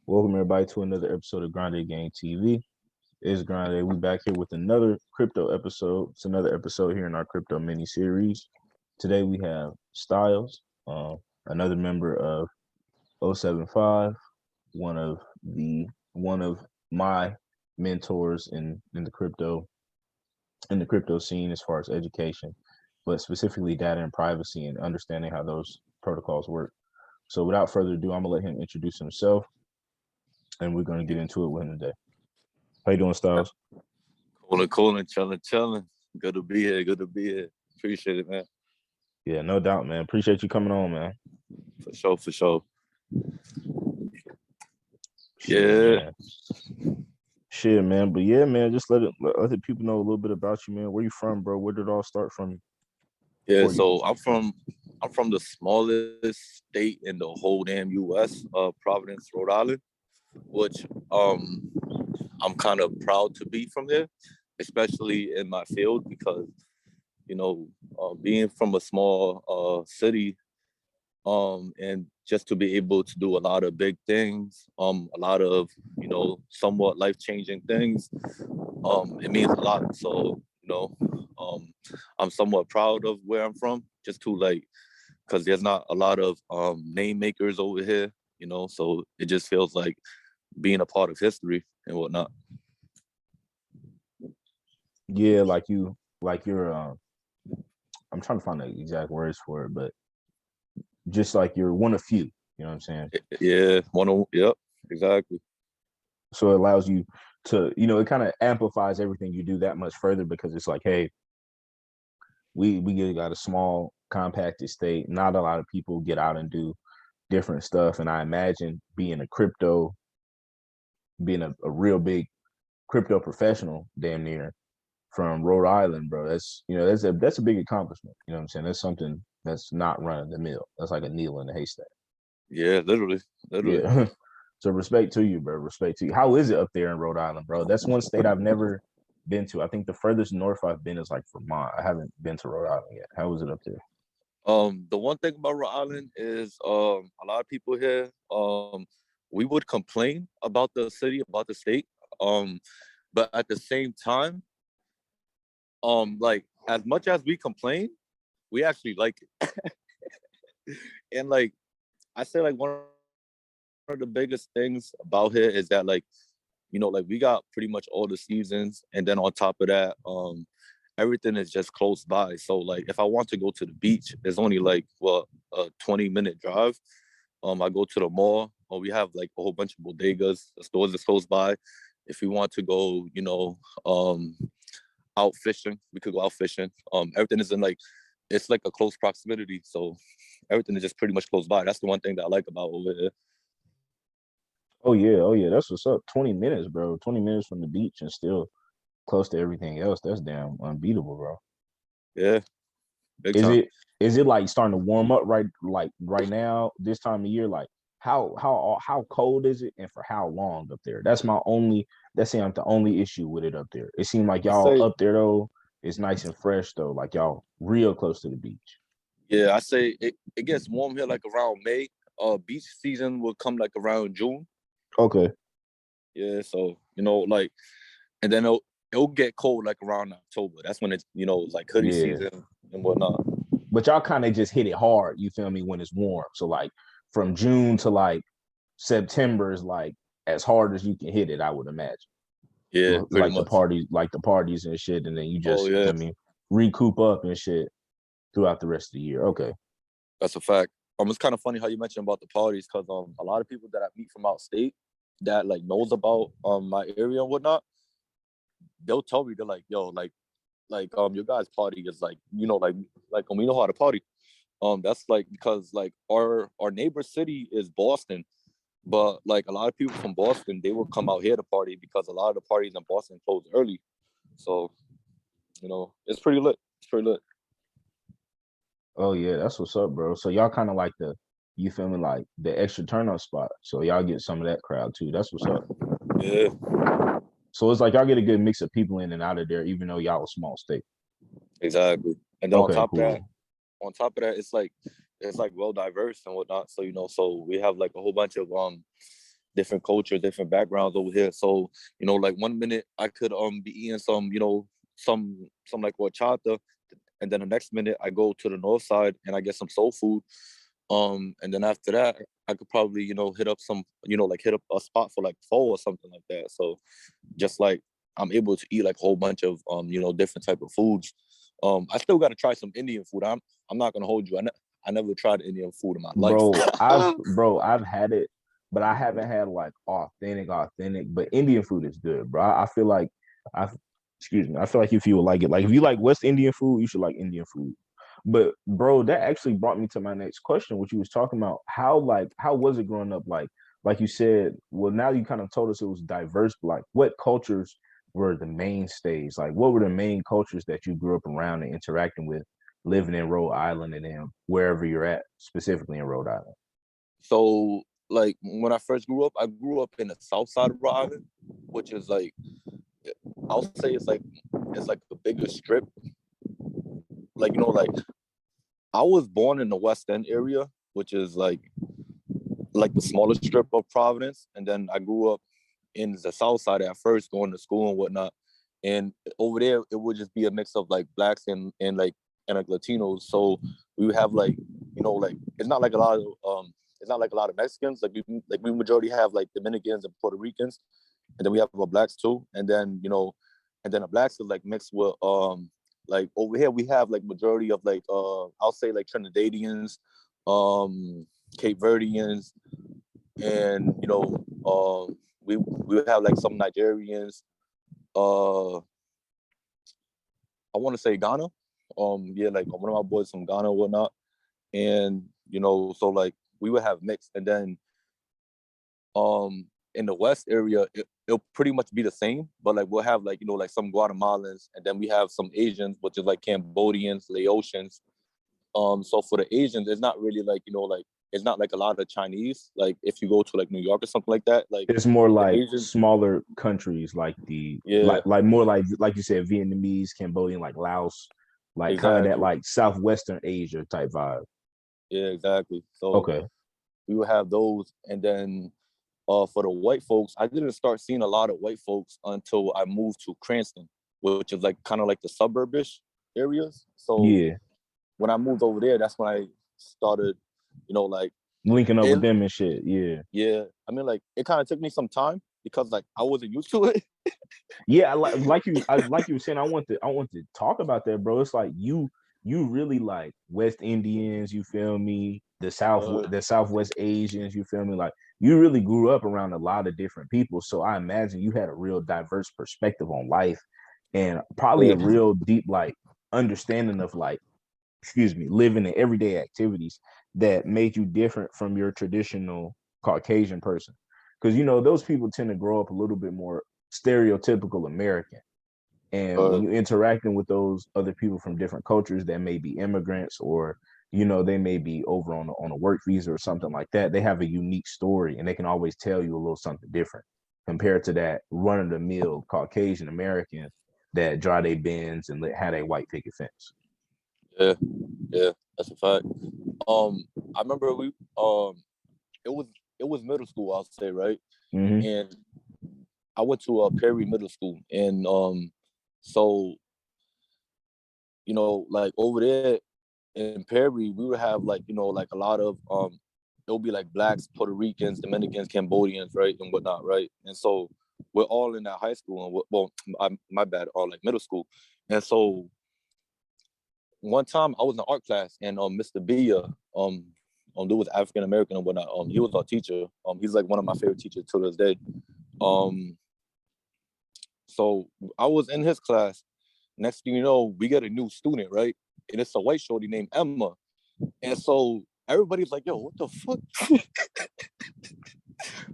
Welcome everybody to another episode of Grande Game TV. It's Grande. We back here with another crypto episode. It's another episode here in our crypto mini series. Today we have Styles, another member of 075, one of the one of my mentors in the crypto scene as far as education, but specifically data and privacy and understanding how those protocols work. So without further ado, I'm gonna let him introduce himself and we're gonna get into it with him today. How you doing, Styles? Cooling, chilling. Good to be here. Good to be here. Appreciate it, man. Yeah, no doubt, man. Appreciate you coming on, man. For sure. Shit, Yeah. man. Shit, man. But yeah, man, just let other people know a little bit about you, man. Where you from, bro? Where did it all start from? Yeah, For you? so I'm from the smallest state in the whole damn US, Providence, Rhode Island, which I'm kind of proud to be from there, especially in my field because being from a small city, and just to be able to do a lot of big things, a lot of somewhat life-changing things, it means a lot. So I'm somewhat proud of where I'm from, just to because there's not a lot of name makers over here, so it just feels like being a part of history and whatnot. Yeah, like you're. I'm trying to find the exact words for it, but just like you're one of few. You know what I'm saying? Yeah, yep, exactly. So it allows you to, it kind of amplifies everything you do that much further because it's like, hey, we got a small compacted state. Not a lot of people get out and do different stuff. And I imagine being a real big crypto professional, damn near from Rhode Island, bro. That's a big accomplishment. You know what I'm saying? That's something that's not run of the mill. That's like a needle in a haystack. Yeah, literally. Yeah. So respect to you, bro. Respect to you. How is it up there in Rhode Island, bro? That's one state I've never been to. I think the furthest north I've been is like Vermont. I haven't been to Rhode Island yet. How is it up there? The one thing about Rhode Island is a lot of people here, we would complain about the city, about the state, um, but at the same time, like as much as we complain, we actually like it. And I say, like, one of the biggest things about here is that, like, we got pretty much all the seasons, and then on top of that, everything is just close by. So like if I want to go to the beach, it's only like a 20-minute drive. I go to the mall, or we have like a whole bunch of bodegas, the stores that's close by. If we want to go, out fishing, we could go out fishing. Everything is in like, it's like a close proximity, so everything is just pretty much close by. That's the one thing that I like about over here. Oh yeah, that's what's up. 20 minutes, bro. 20 minutes from the beach and still close to everything else. That's damn unbeatable, bro. Yeah, big Is time. it like starting to warm up right now, this time of year? Like how cold is it and for how long up there? That seems the only issue with it up there. It seems like I y'all say, up there though, it's nice and fresh though, like y'all real close to the beach. yeah, I say it gets warm here like around May. Beach season will come like around June. Okay. Yeah, so like, and then it'll get cold like around October. That's when it's like hoodie Yeah. season and whatnot. But y'all kind of just hit it hard, you feel me, when it's warm. So like from June to like September is like as hard as you can hit it, I would imagine. Yeah, pretty much. Like the parties and shit, and then you Oh just, yeah, I mean, recoup up and shit throughout the rest of the year. Okay. that's a fact. It's kind of funny how you mentioned about the parties, because a lot of people that I meet from out state that like knows about my area and whatnot, they'll tell me, they're like, yo, your guys' party is like, like we know how to party. That's like because like our neighbor city is Boston, but like a lot of people from Boston, they will come out here to party because a lot of the parties in Boston close early. So it's pretty lit. It's pretty lit. Oh yeah, that's what's up, bro. So y'all kind of like you feel me, like the extra turn up spot. So y'all get some of that crowd too. That's what's up. Yeah, So it's like y'all get a good mix of people in and out of there, even though y'all a small state. exactly. And then Okay, cool. on top of that, it's like well diverse and whatnot. So so we have like a whole bunch of different culture, different backgrounds over here. So, like 1 minute I could be eating some, some like horchata, and then the next minute I go to the north side and I get some soul food. And then after that, I could probably, hit up some, like hit up a spot for like pho or something like that. So just like I'm able to eat like a whole bunch of different type of foods. I still got to try some Indian food. I'm not gonna hold you. I never tried Indian food in my life. I've had it, but I haven't had like authentic. But Indian food is good, bro. I feel like I excuse me. I feel like if you would like it, like if you like West Indian food, you should like Indian food. But bro, that actually brought me to my next question, which you was talking about. How was it growing up? Like you said, well, now you kind of told us it was diverse, but like what cultures were the mainstays? Like what were the main cultures that you grew up around and interacting with, living in Rhode Island and then wherever you're at, specifically in Rhode Island? So like when I first I grew up in the south side of Rhode Island, which is like, I'll say it's like a bigger strip. Like, like I was born in the West End area, which is like the smaller strip of Providence. And then I grew up in the south side at first, going to school and whatnot. And over there, it would just be a mix of like blacks and like Latinos. So we would have like, like it's not like a lot of Mexicans. Like we majority have like Dominicans and Puerto Ricans, and then we have blacks too. And then the blacks are like mixed with like over here we have like majority of like I'll say like Trinidadians, Cape Verdeans, and we have like some Nigerians. I want to say Ghana. Yeah, like one of my boys from Ghana or whatnot. And so like we would have mixed, and then in the West area, it'll pretty much be the same, but like we'll have like like some Guatemalans, and then we have some Asians, which is like Cambodians, Laotians. So for the Asians, it's not really like like it's not like a lot of Chinese. Like if you go to like New York or something like that, like It's more the like Asians, smaller countries, like the yeah, like more like you said, Vietnamese, Cambodian, like Laos, like kind of that exactly, like Southwestern Asia type vibe. yeah, exactly. So Okay. we would have those, and then for the white folks, I didn't start seeing a lot of white folks until I moved to Cranston, which is like kind of like the suburbish areas. So Yeah. when I moved over there, that's when I started, like Linking up it, with them and shit. Yeah. yeah. I mean, like it kind of took me some time because like I wasn't used to it. Yeah, like you were saying, I want to talk about that, bro. It's like you really like West Indians, you feel me? The Southwest Asians, you feel me? Like you really grew up around a lot of different people. So I imagine you had a real diverse perspective on life and probably yeah, a real deep like understanding of like, excuse me, living in everyday activities that made you different from your traditional Caucasian person. Because those people tend to grow up a little bit more stereotypical American. And when uh, you're interacting with those other people from different cultures that may be immigrants or they may be over on a work visa or something like that, they have a unique story and they can always tell you a little something different compared to that run of the mill Caucasian American that drive their Benz and had a white picket fence. yeah, yeah. That's a fact. I remember it was it was middle school, I'll say, right, Mm-hmm. and I went to a Perry Middle School, and so like over there in Perry, we would have like like a lot of it'll be like blacks, Puerto Ricans, Dominicans, Cambodians, right, and whatnot, right, and so we're all in that high school, and my bad, or like middle school, and so one time I was in art class, and Mr. Bia, dude was African American and whatnot. He was our teacher. He's like one of my favorite teachers to this day. Um, so I was in his class. Next thing you know, we get a new student, right? And it's a white shorty named Emma. And so everybody's like, "Yo, what the fuck?"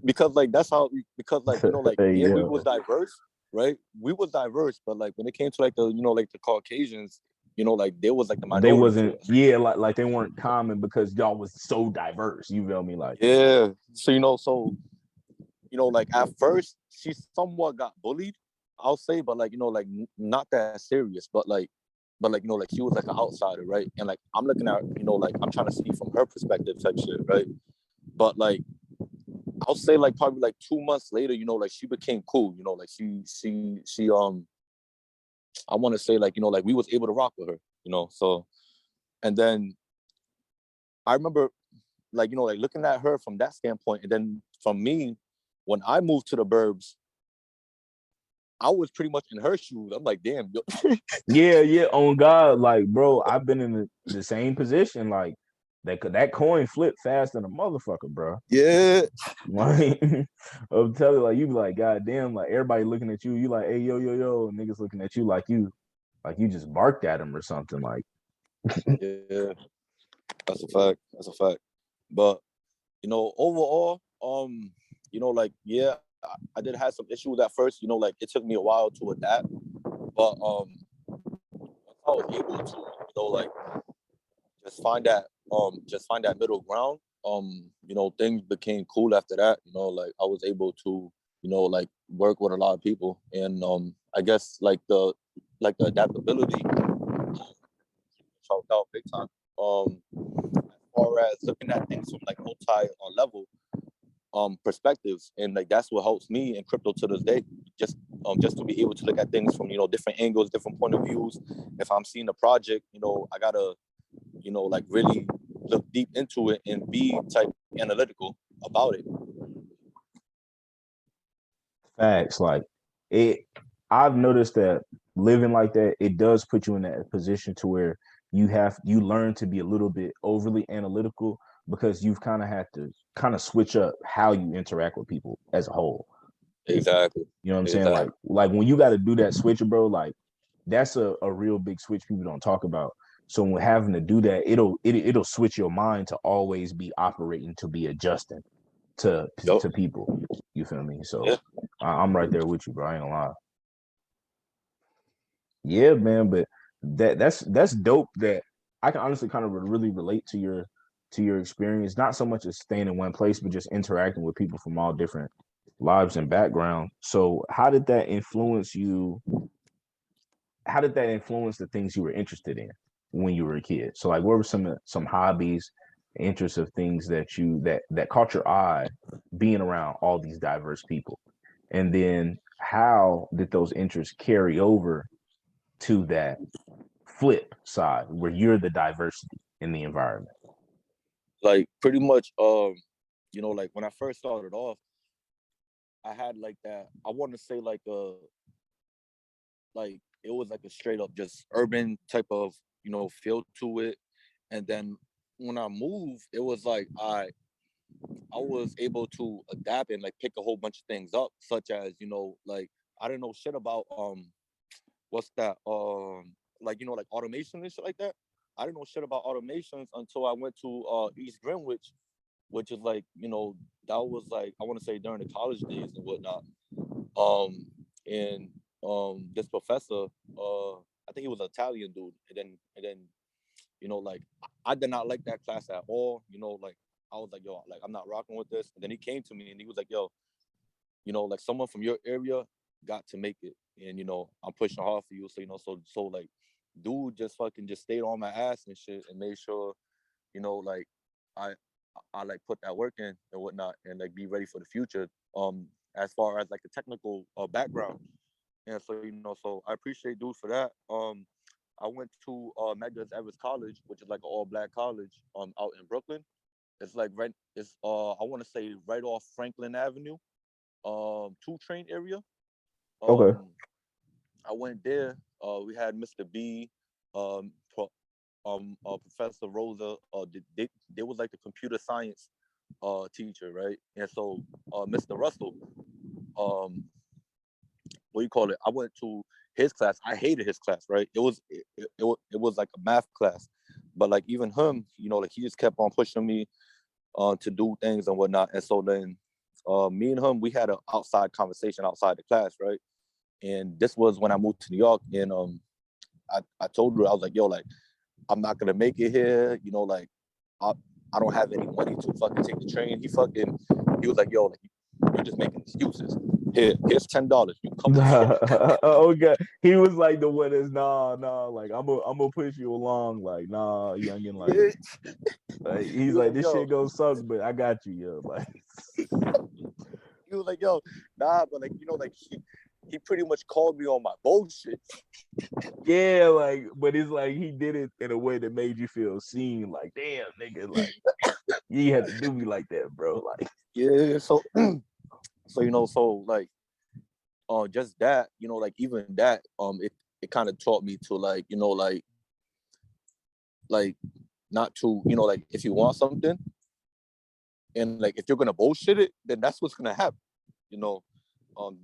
Because like that's how. Because like like yeah, we Yeah. was diverse, right? We was diverse, but like when it came to like the like the Caucasians, like there was like the They minority to wasn't, us. yeah, like they weren't common because y'all was so diverse. You feel me? Like, Yeah. So like at first she somewhat got bullied, I'll say, but like like not that serious, but like like she was like an outsider, right? And like I'm looking at like I'm trying to see from her perspective type shit, right? But like I'll say like probably like 2 months later, like she became cool, like she I want to say like, like we was able to rock with her, so, and then I remember like, like looking at her from that standpoint. And then from me, when I moved to the burbs, I was pretty much in her shoes. I'm like, damn, yo. Yeah, on God, like, bro, I've been in the same position. Like, that coin flipped fast than a motherfucker, bro. Yeah. Like, I'm telling you, like, you be like, God damn, like everybody looking at you, you like, hey, yo, and niggas looking at you like you just barked at him or something. Like, Yeah, that's a fact. That's a fact. But overall, like, yeah, I did have some issues at first. Like it took me a while to adapt, but I was able to, like just find that middle ground. Things became cool after that. Like I was able to, like work with a lot of people, and I guess like the adaptability chalked out big time. As far as looking at things from like multi level perspectives, and like that's what helps me in crypto to this day. Just to be able to look at things from different angles, different point of views. If I'm seeing a project, I gotta like really look deep into it and be type analytical about it. facts, like it. I've noticed that living like that, it does put you in that position to where you learn to be a little bit overly analytical because you've kind of had to kind of switch up how you interact with people as a whole. Exactly. You know what I'm saying? Exactly. Like when you got to do that switch, bro, like that's a real big switch people don't talk about. So when having to do that, it'll switch your mind to always be operating, to be adjusting to Yep. to people. You feel me? So Yeah. I'm right there with you, bro. I ain't gonna lie. Yeah, man, but that's dope. That I can honestly kind of really relate to your experience. Not so much as staying in one place, but just interacting with people from all different lives and backgrounds. So how did that influence you? How did that influence the things you were interested in when you were a kid? So like what were some hobbies, interests of things that that caught your eye being around all these diverse people? And then how did those interests carry over to that flip side where you're the diversity in the environment? Like pretty much, like when I first started off, I had like that. I want to say like it was like a straight up just urban type of feel to it. And then when I moved, it was like I was able to adapt and like pick a whole bunch of things up, such as like I didn't know shit about what's that like like automation and shit like that. I didn't know shit about automations until I went to East Greenwich, which is like that was like I want to say during the college days and whatnot. And this professor, I think he was an Italian dude, and then like I did not like that class at all. Like I was like, yo, like I'm not rocking with this. And then he came to me and he was like, yo, like someone from your area got to make it, and I'm pushing hard for you. So so like, dude, just fucking just stayed on my ass and shit, and made sure, like I I like put that work in and whatnot, and like be ready for the future. As far as like the technical background, and so so I appreciate dude for that. I went to Medgar Evers College, which is like an all black college out in Brooklyn. It's like it's I want to say right off Franklin Avenue, 2 train area. Okay. Um, I went there. We had Mr. B, Professor Rosa. They was like the computer science teacher, right? And so Mr. Russell, um, what do you call it? I went to his class. I hated his class, right? It was like a math class, but like even him, like he just kept on pushing me to do things and whatnot. And so then me and him, we had an outside conversation outside the class, right? And this was when I moved to New York, and I told her, I was like, yo, like I'm not gonna make it here, like I I don't have any money to fucking take the train. He was like, yo, like you're just making excuses. here's $10. You come. Okay, he was like the one that's nah, like I'm gonna push you along, like nah, youngin, like he's He was like like, this yo, shit gonna suck, but I got you, yo, like he was like, yo, nah, but like, like he pretty much called me on my bullshit. yeah, like, but it's like he did it in a way that made you feel seen, like damn, nigga, like you had to do me like that, bro, like Yeah, so so like just that, like even that, it kind of taught me to like not to, like if you want something and like if you're gonna bullshit it, then that's what's gonna happen, you know. Um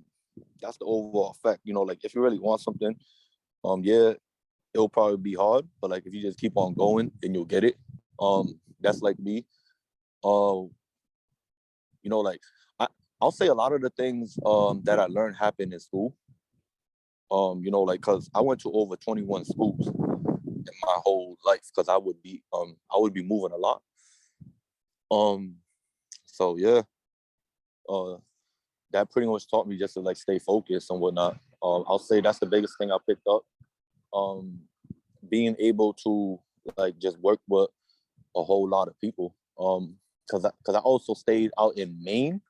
that's the overall effect, like if you really want something, yeah, it'll probably be hard, but like if you just keep on going, then you'll get it. That's like me. Um, like I, I'll say a lot of the things that I learned happened in school. Like because I went to over 21 schools in my whole life because I would be moving a lot. Um, so yeah, uh, that pretty much taught me just to like stay focused and whatnot. I'll say that's the biggest thing I picked up. Um, Being able to like just work with a whole lot of people. Because I also stayed out in Maine,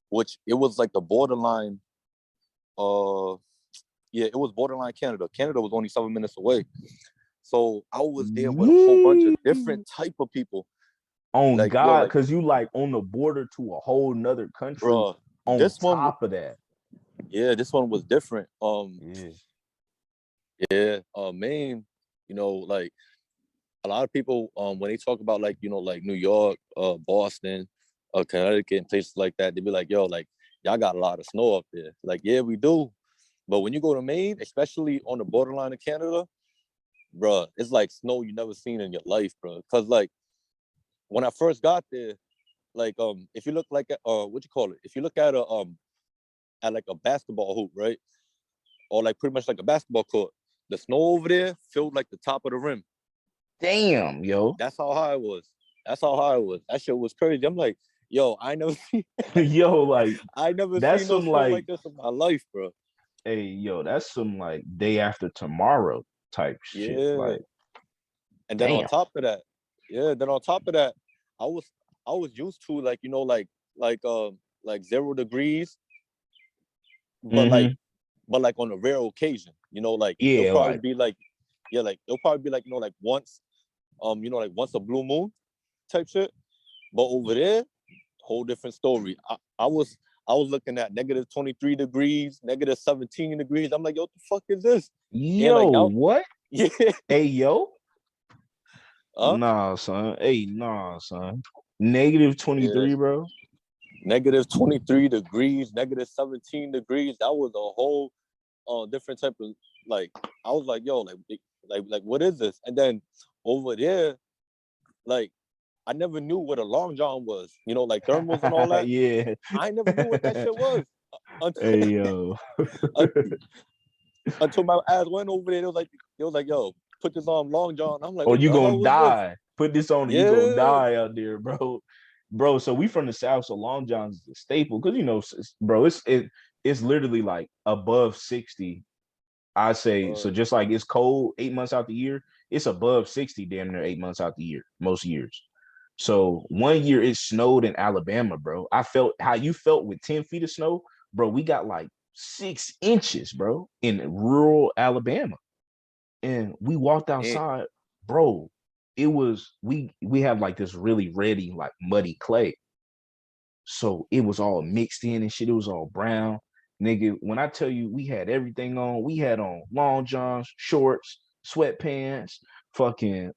which it was like the borderline. Uh, yeah, it was borderline Canada. Canada was only 7 minutes away, so I was there with a whole bunch of yeah. different type of people. On Like yo, God, like because you like on the border to a whole nother country bro, on this one, top of that. this one was different. Yeah. Yeah, Maine, like a lot of people, when they talk about like like New York, Boston, Connecticut, and places like that, they be like, yo, like y'all got a lot of snow up there. Like, yeah, we do. But when you go to Maine, especially on the borderline of Canada, bro, it's like snow you never seen in your life, bro. Cause like when I first got there, like if you look like what you call it, if you look at like a basketball hoop, right, or like pretty much like a basketball court, the snow over there filled like the top of the rim. Damn, yo. That's how high it was. That's how high it was. That shit was crazy. I'm like, yo, I never seen, Yo, like I never that's seen no some snow like, like this in my life, bro. hey, yo, that's some like day after tomorrow type shit. Yeah. Like, And then on damn. top of that, I was I was used to like like 0 degrees, but like Mm-hmm. on a rare occasion, like it'll Yeah, probably like be like like it'll probably be like like once like once a blue moon type shit. But over there, whole different story. I was looking at negative 23 degrees, negative 17 degrees. I'm like, yo, what the fuck is this? And yo, like out, what? yeah, Hey, yo. huh? Nah, son. Hey, nah, son. Negative Yeah. 23, bro. Negative 23 degrees, negative 17 degrees. That was a whole different type of like I was like, yo, like what is this? And then over there, like I never knew what a long john was, like thermals and all that. Yeah. I never knew what that shit was until Hey, yo. until my ass went over there. It was like, yo, put this on long john. I'm like, Or what you the gonna hell was this? die. Put this on and you gonna Yeah. die out there, bro. Bro, so we from the South, so Long John's is a staple. Cause bro, it's literally like above 60. I say so just like it's cold 8 months out the year, it's above 60 damn near 8 months out the year, most years. So one year it snowed in Alabama, bro. I felt how you felt with 10 feet of snow, bro. We got like 6 inches, bro, in rural Alabama. And we walked And, outside, bro. It was we have like this really ready, like muddy clay. So it was all mixed in and shit. It was all brown. Nigga, when I tell you we had everything on, we had on long johns, shorts, sweatpants, fucking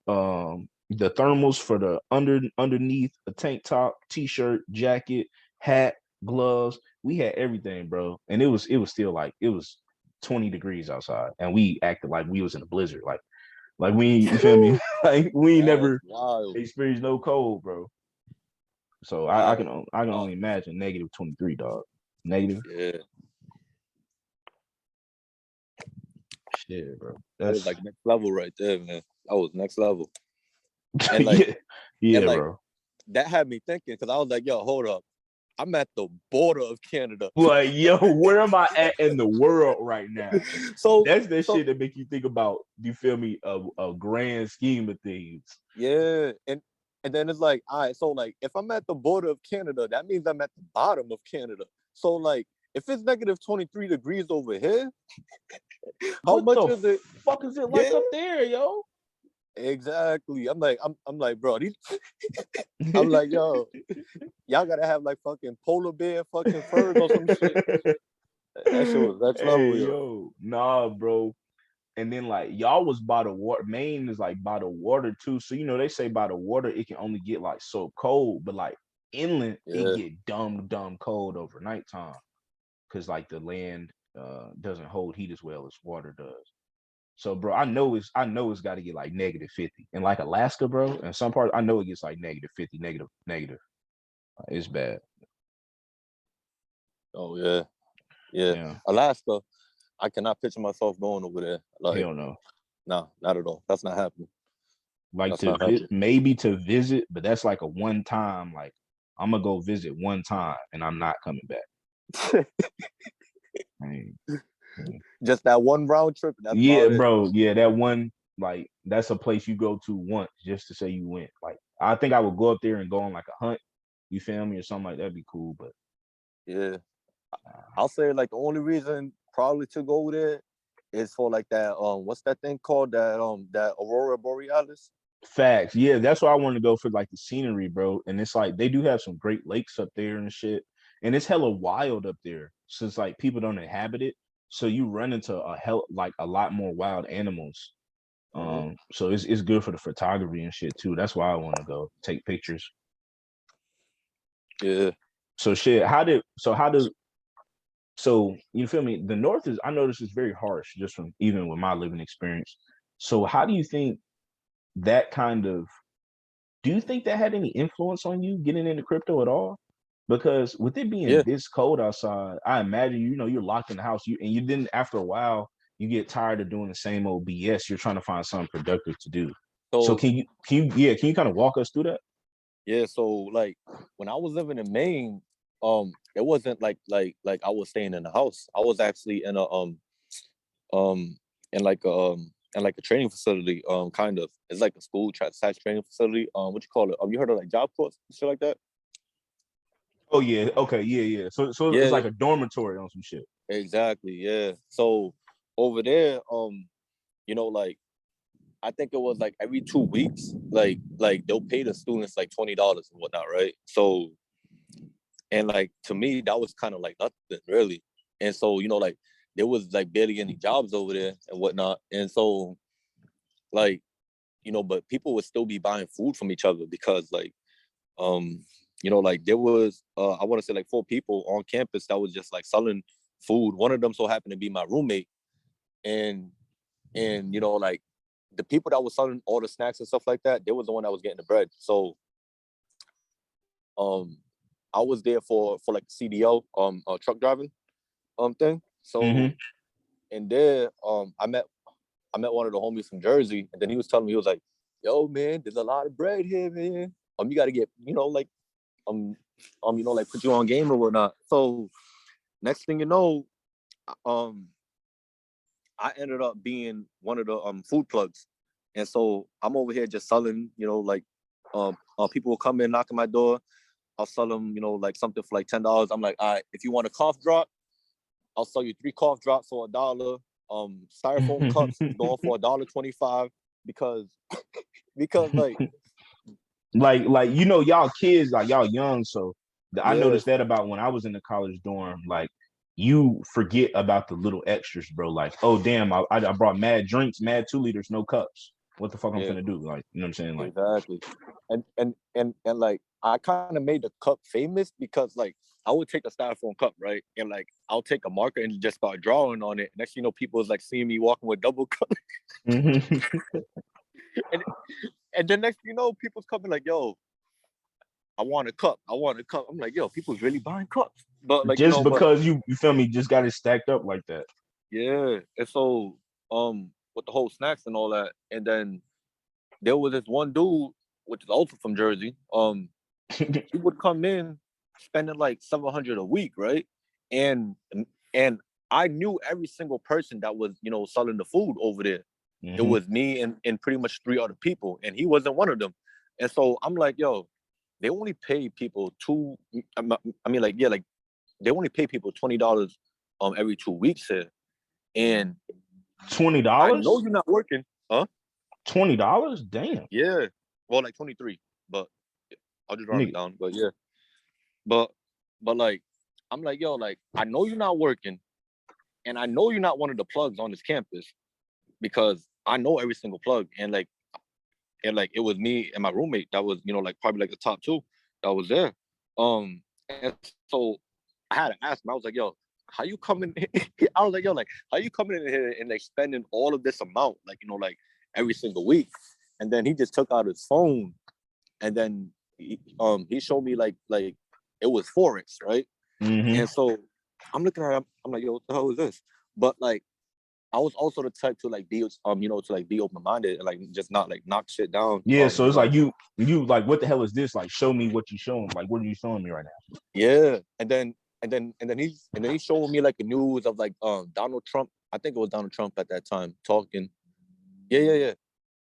the thermals for the underneath a tank top, t-shirt, jacket, hat, gloves. We had everything, bro. And it was still like it was 20 degrees outside. And we acted like we was in a blizzard. Like we, you feel me? Like we that's never wild. experienced no cold, bro. So Wild. I can Uh, only imagine negative 23, dog. Negative yeah. shit, bro. That was That's like next level right there, man. That was next level. And like yeah, and yeah, like bro. that had me thinking because I was like, yo, hold up. I'm at the border of Canada. Like, yo, where am I at in the world right now? So that's the shit that make you think about, you feel me, a grand scheme of things. Yeah, and then it's like, all right, so like if I'm at the border of Canada, that means I'm at the bottom of Canada. So like if it's negative 23 degrees over here, how What much the is it? fuck is it like Yeah, up there, yo? exactly. I'm like, bro, I'm like, yo, y'all gotta have like fucking polar bear fucking furs or some shit. That shit was next Hey, level, yo. yo, nah, bro. And then like y'all was by the water. Maine is like by the water too. So you know they say by the water it can only get like so cold, but like inland it Yeah. get dumb cold over nighttime because like the land doesn't hold heat as well as water does. So bro, I know it's got to get like -50, and like Alaska, bro, and some parts I know it gets like -50, negative. It's bad. Oh yeah. Yeah. Yeah, Alaska, I cannot picture myself going over there. Like, hell no. nah, not at all. That's not happening. Like That's not happening. maybe to visit, but that's like a one time. Like I'm gonna go visit one time, and I'm not coming back. I mean, Just that one round trip, and that's yeah, about it. bro. Yeah, that one, like that's a place you go to once just to say you went. Like I think I would go up there and go on like a hunt. You feel me, or something like that'd be cool. But Yeah. I'll say like the only reason probably to go there is for like that what's that thing called, that Aurora Borealis? facts, yeah, that's why I want to go for like the scenery, bro. And it's like they do have some great lakes up there and shit, and it's hella wild up there since like people don't inhabit it. So you run into like a lot more wild animals. Mm-hmm. So it's good for the photography and shit too. That's why I want to go take pictures. Yeah. So shit, how do you feel me? The North is, I know this is very harsh just from even with my living experience. So how do you think that kind of, do you think that had any influence on you getting into crypto at all? Because with it being Yeah. this cold outside, I imagine, you know, you're locked in the house, and you didn't, after a while you get tired of doing the same old BS. You're trying to find something productive to do. So So can you kind of walk us through that? yeah, so like when I was living in Maine, it wasn't like I was staying in the house. I was actually in a um in like a training facility, kind of. It's like a school slash training facility. What you call it? You heard of like job corps and shit like that? Oh yeah, okay, yeah. So it's Yeah, like a dormitory on some shit. exactly. Yeah. So over there, like I think it was like every 2 weeks, like they'll pay the students like $20 and whatnot, right? So and like to me, that was kind of like nothing really. And so, like there was like barely any jobs over there and whatnot. And so like, but people would still be buying food from each other because like like there was I want to say like 4 people on campus that was just like selling food. One of them so happened to be my roommate. And like the people that was selling all the snacks and stuff like that, they was the one that was getting the bread. So um I was there for like CDL truck driving thing. So Mm-hmm. and there I met one of the homies from Jersey, and then he was telling me, he was like, "Yo, man, there's a lot of bread here, man. You got to get, like, like put you on game or whatnot." So next thing you know, um, I ended up being one of the food plugs, and so I'm over here just selling, like, people will come in, knock on my door. I'll sell them, like something for like $10. I'm like, all right, if you want a cough drop, I'll sell you 3 cough drops for $1. Styrofoam cups is going for $1.25 because like like y'all kids, like y'all young, so I yeah noticed that about when I was in the college dorm. Like you forget about the little extras, bro. Like, oh damn, I brought mad drinks, mad 2 liters, no cups. What the fuck I'm yeah finna do? Like, you know what I'm saying? Like, exactly. And like I kind of made the cup famous because like I would take a styrofoam cup, right, and like I'll take a marker and just start drawing on it. Next people is like seeing me walking with double cup. and and then next people's coming like, yo, I want a cup. I want a cup. I'm like, yo, people's really buying cups. But like, just but because you feel me, just got it stacked up like that. yeah. And so with the whole snacks and all that. And then there was this one dude, which is also from Jersey. He would come in spending like 700 a week, right? And and I knew every single person that was, selling the food over there. It Mm-hmm. was me and pretty much three other people, and he wasn't one of them. And so I'm like, yo, they only pay people like, yeah, like they only pay people $20 every 2 weeks here. And $20? I know you're not working. Huh? $20? Damn. Yeah. Well, like 23, but I'll just round it Nigga. down. But yeah. But like I'm like, yo, like I know you're not working, and I know you're not one of the plugs on this campus because I know every single plug, and it was me and my roommate that was, like probably like the top two that was there. And so I had to ask him. I was like, yo, how you coming? I was like, yo, like how you coming in here and like spending all of this amount, like like every single week? And then he just took out his phone, and then he showed me like it was forex, right? Mm-hmm. And so I'm looking at him. I'm like, yo, what the hell is this? But like I was also the type to like be to like be open minded and like just not like knock shit down. Yeah, so it's like you like, what the hell is this? Like, show me what you showing. Like, what are you showing me right now? Yeah, and then he showed me like the news of like Donald Trump. I think it was Donald Trump at that time talking. Yeah.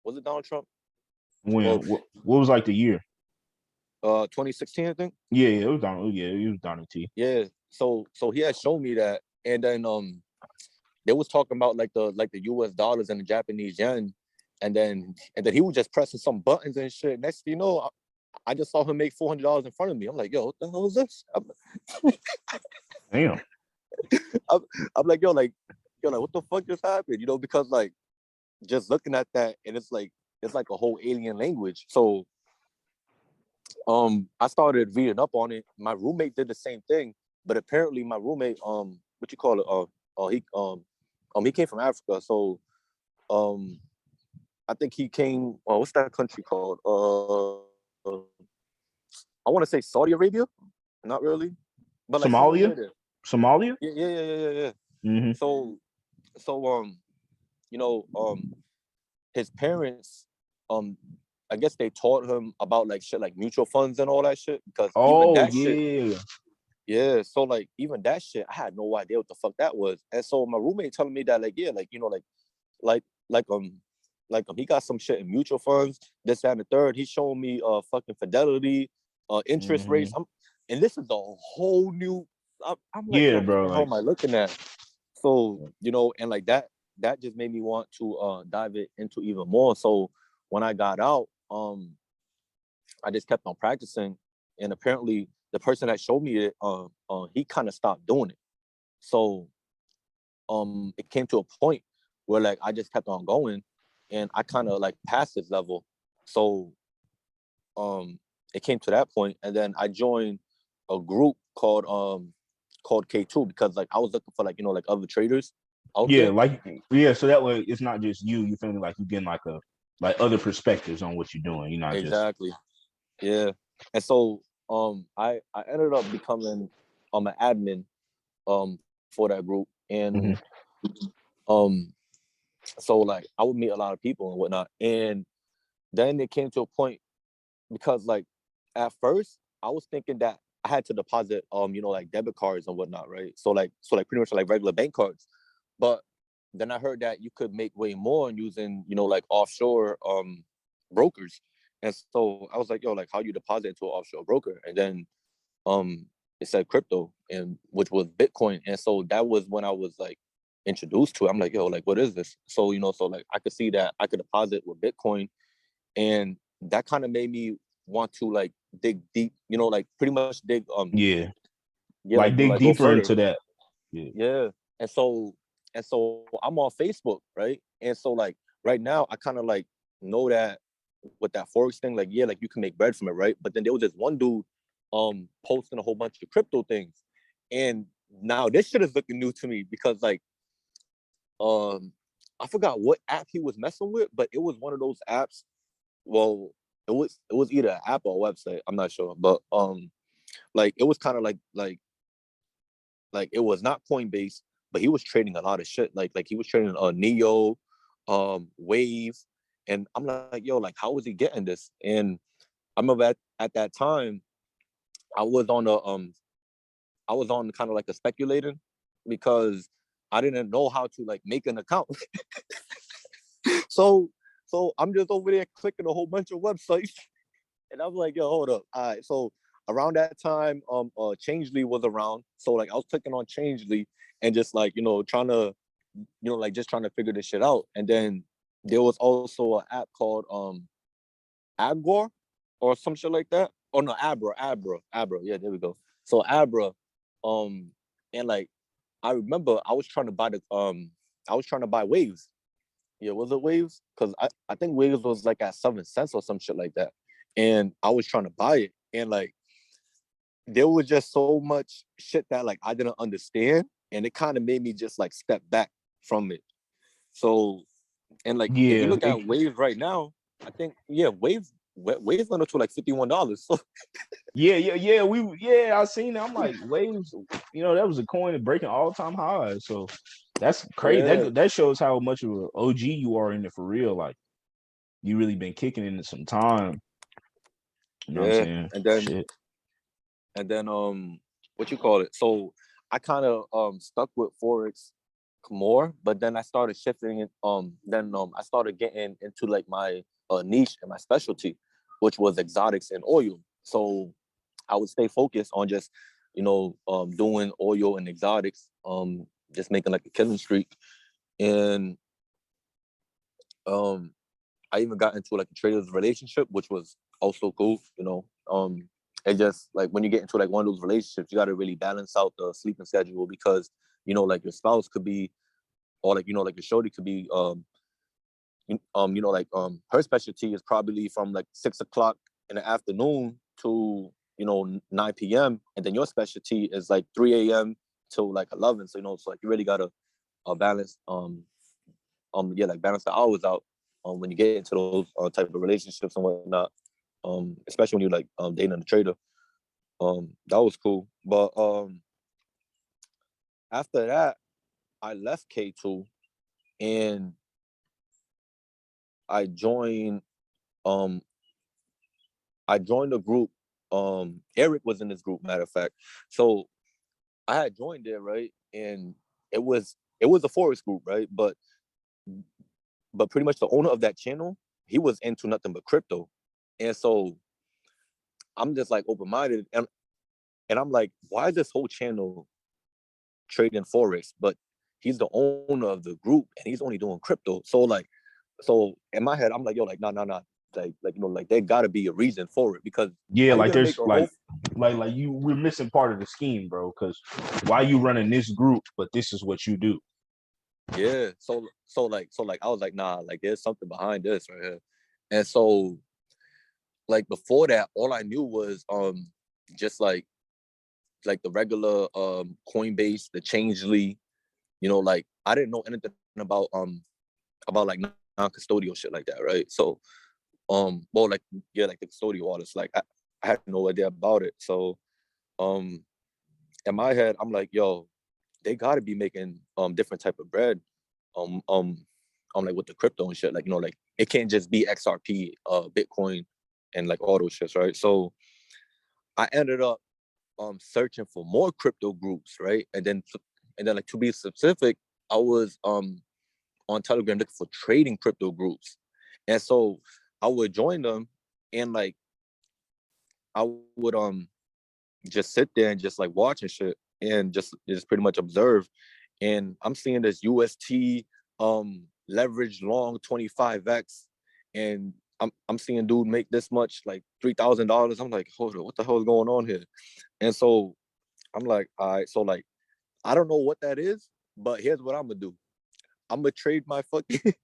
Was it Donald Trump? When Well, what was like the year? 2016, I think. Yeah, it was Donald. Yeah, it was Donald T. Yeah. So he had shown me that, and then they was talking about like the U.S. dollars and the Japanese yen, and then he was just pressing some buttons and shit. Next thing you know, I just saw him make $400 in front of me. I'm like, yo, what the hell is this? Damn. I'm like, yo, like what the fuck just happened? Because like just looking at that, and it's like a whole alien language. So I started reading up on it. My roommate did the same thing, but apparently my roommate, what you call it, he came from Africa. So I think he came, what's that country called? I want to say Saudi Arabia. Not really, but like somewhere Somalia? near there. Somalia? Yeah. Mm-hmm. So his parents, um I guess they taught him about like shit like mutual funds and all that shit, because even Oh that shit, yeah. yeah, so like even that shit I had no idea what the fuck that was. And so my roommate telling me that, like, yeah, like like like he got some shit in mutual funds, this, that, and the third. He's showing me fucking Fidelity, interest rates. Mm-hmm. And this is a whole new, I'm like, Yeah, yo, what bro. the hell Like, am I looking at? So and like that just made me want to dive it into even more. So when I got out, I just kept on practicing, and apparently the person that showed me it, he kind of stopped doing it. So it came to a point where like I just kept on going, and I kind of like passed this level. So it came to that point, and then I joined a group called K2, because like I was looking for like like other traders out yeah, there. like, yeah. So that way, it's not just you. You feeling like you getting like other perspectives on what you're doing. You're not just. Exactly. Yeah. And so I ended up becoming an admin for that group. And Mm-hmm. um so like I would meet a lot of people and whatnot. And then it came to a point, because like at first I was thinking that I had to deposit like debit cards and whatnot, right? So like pretty much like regular bank cards. But then I heard that you could make way more using like offshore brokers. And so I was like, yo, like how you deposit into an offshore broker? And then it said crypto, and which was Bitcoin. And so that was when I was like introduced to it. I'm like, yo, like what is this? So so like I could see that I could deposit with Bitcoin, and that kind of made me want to like dig deep, like pretty much dig Yeah, yeah, like dig go deeper further. into that. Yeah. Yeah. And so I'm on Facebook, right? And so like right now I kind of like know that with that forex thing, like, yeah, like you can make bread from it, right? But then there was this one dude posting a whole bunch of crypto things. And now this shit is looking new to me, because like um I forgot what app he was messing with, but it was one of those apps. Well, it was either an app or a website, I'm not sure. But like it was kind of like it was not Coinbase, but he was trading a lot of shit. Like he was trading Neo, Wave, and I'm like, yo, like how was he getting this? And I remember at that time, I was on a I was on kind of like a speculating because I didn't know how to like make an account. so so I'm just over there clicking a whole bunch of websites, and I'm like, yo, hold up. All right, so around that time, Changely was around. So like I was clicking on Changely and just like trying to like just trying to figure this shit out. And then there was also an app called Agor or some shit like that. Oh no, Abra. Yeah, there we go. So Abra, um, and like I remember I was trying to buy Waves. Yeah, was it Waves? Because I think Waves was like at 7 cents or some shit like that. And I was trying to buy it. And like there was just so much shit that like I didn't understand. And it kind of made me just like step back from it. So and like if you Yeah, look at Waves right now, I think Waves went up to like $51. So I seen it. I'm like, Waves, that was a coin breaking all time highs. So that's crazy. yeah, That shows how much of an OG you are in it for real. Like you really been kicking in it some time. You know what I'm yeah. saying? And then Shit. what you call it? So I kind of stuck with Forex more, but then I started shifting it. Then I started getting into like my niche and my specialty, which was exotics and oil. So I would stay focused on just doing oil and exotics, just making like a killing streak. And um I even got into like a trader's relationship, which was also cool. It just like when you get into like one of those relationships, you got to really balance out the sleeping schedule because like your spouse could be, or like like your shorty could be, her specialty is probably from like 6 o'clock in the afternoon to 9 p.m. and then your specialty is like 3 a.m. till like 11. So so like you really gotta balance like balance the hours out when you get into those type of relationships and whatnot. Especially when you like dating a trader. That was cool. But after that, I left K2 and I joined um I joined a group. Eric was in this group, matter of fact. So I had joined there, right? And it was a forest group, right? But pretty much the owner of that channel, he was into nothing but crypto. And so I'm just like open-minded and I'm like, why is this whole channel trading forex? But he's the owner of the group and he's only doing crypto. So in my head, I'm like, yo, like, nah. Like there gotta be a reason for it because Yeah, how you like gonna make there's a whole like we're missing part of the scheme, bro. Because why you running this group, but this is what you do. yeah. So I was like, nah, like there's something behind this right here. And so like before that, all I knew was just like the regular Coinbase, the Changely, like I didn't know anything about like non-custodial shit like that, right? So well like yeah, like the custodial wallets, like I had no idea about it. So um in my head, I'm like, yo, they gotta be making different type of bread. Um um like with the crypto and shit. Like, like it can't just be XRP, Bitcoin and like all those shits, right? So I ended up searching for more crypto groups, right? And then like to be specific, I was on Telegram looking for trading crypto groups. And so I would join them and like I would just sit there and just like watch and shit and just pretty much observe. And I'm seeing this UST leverage long 25x and I'm seeing dude make this much like $3,000. I'm like, hold on, what the hell is going on here? And so I'm like, all right, so like I don't know what that is, but here's what I'm gonna do. I'm gonna trade my fucking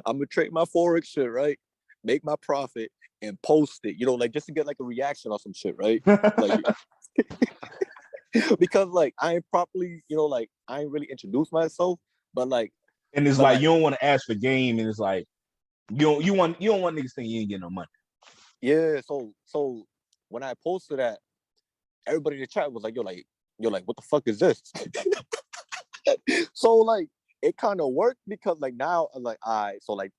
I'm gonna trade my forex shit, right? Make my profit and post it, like just to get like a reaction or some shit, right? Like because like I ain't properly, like I ain't really introduced myself, but like And it's but like you like don't want to ask for game, and it's like you don't want niggas think you ain't getting no money. yeah, so when I posted that, everybody in the chat was like, yo, like what the fuck is this? So like it kind of worked because like now I'm like, all right, so like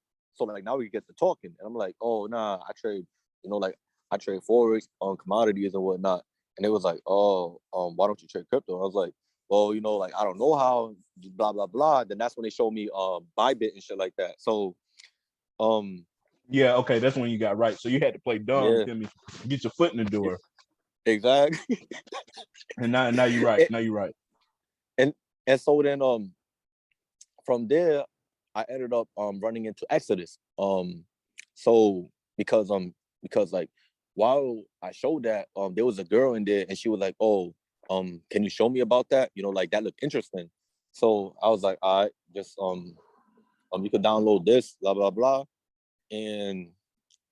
now we get to talking and I'm like, oh nah, I trade, like I trade forex on commodities and whatnot. And it was like, oh, why don't you trade crypto? I was like, well, like I don't know how, blah blah blah. Then that's when they showed me Bybit and shit like that. So um Yeah, okay, that's when you got right. So you had to play dumb, yeah, feel me? Get your foot in the door. exactly. And now you're right. and, Now you're right. and and so then from there I ended up running into Exodus. So because like while I showed that, there was a girl in there and she was like, oh, can you show me about that? Like that looked interesting. So I was like, all right, just you could download this, blah blah blah. And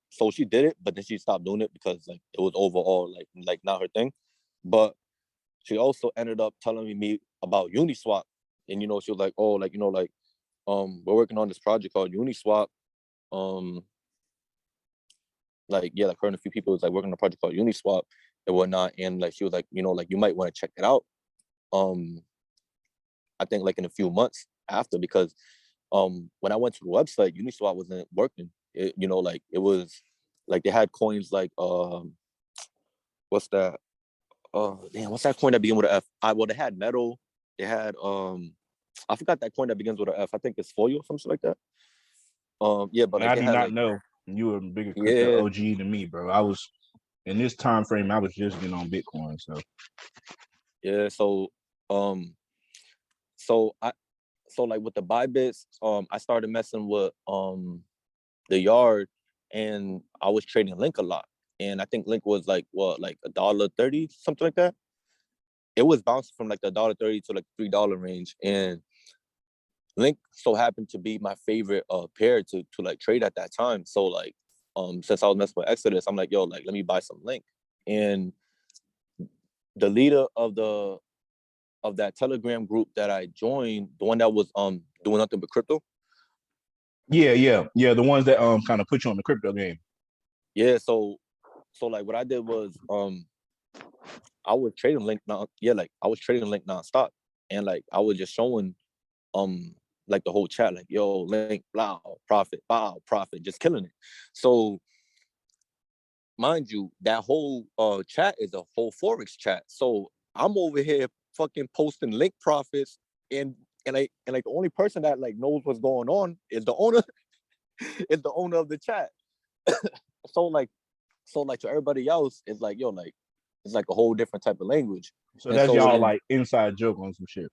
so she did it, but then she stopped doing it because like it was overall like not her thing. But she also ended up telling me about Uniswap. And she was like, oh, like we're working on this project called Uniswap. Like yeah, like her and a few people was like working on a project called Uniswap and whatnot. And like she was like, like you might want to check it out. I think like in a few months after, because when I went to the website, Uniswap wasn't working. Like it was like they had coins like what's that? What's that coin that begins with an F? Well, they had metal. They had I forgot that coin that begins with an F. I think it's foil or something like that. Yeah, but And like I they do had not like know. You were a bigger crypto yeah, OG than me, bro. I was in this time frame. I was just getting on Bitcoin, so yeah. Um so I so like with the Bybits, I started messing with the yard, and I was trading Link a lot. And I think Link was like what, like $1.30, something like that. It was bouncing from like the $1.30 to like $3 range. And Link so happened to be my favorite pair to like trade at that time. So like since I was messing with Exodus, I'm like, yo, like let me buy some Link. And the leader of that Telegram group that I joined, the one that was doing nothing but crypto. yeah. The ones that kind of put you on the crypto game. Yeah, so like what I did was I was trading Link now. Yeah, like I was trading Link nonstop. And like I was just showing like the whole chat, like, yo, Link, blah, profit, bow, profit, just killing it. So mind you, that whole chat is a whole forex chat. So I'm over here fucking posting Link profits, and like the only person that like knows what's going on is the owner, is the owner of the chat. So like to everybody else, it's like, yo, like it's like a whole different type of language. So And that's so y'all then like inside joke on some shit.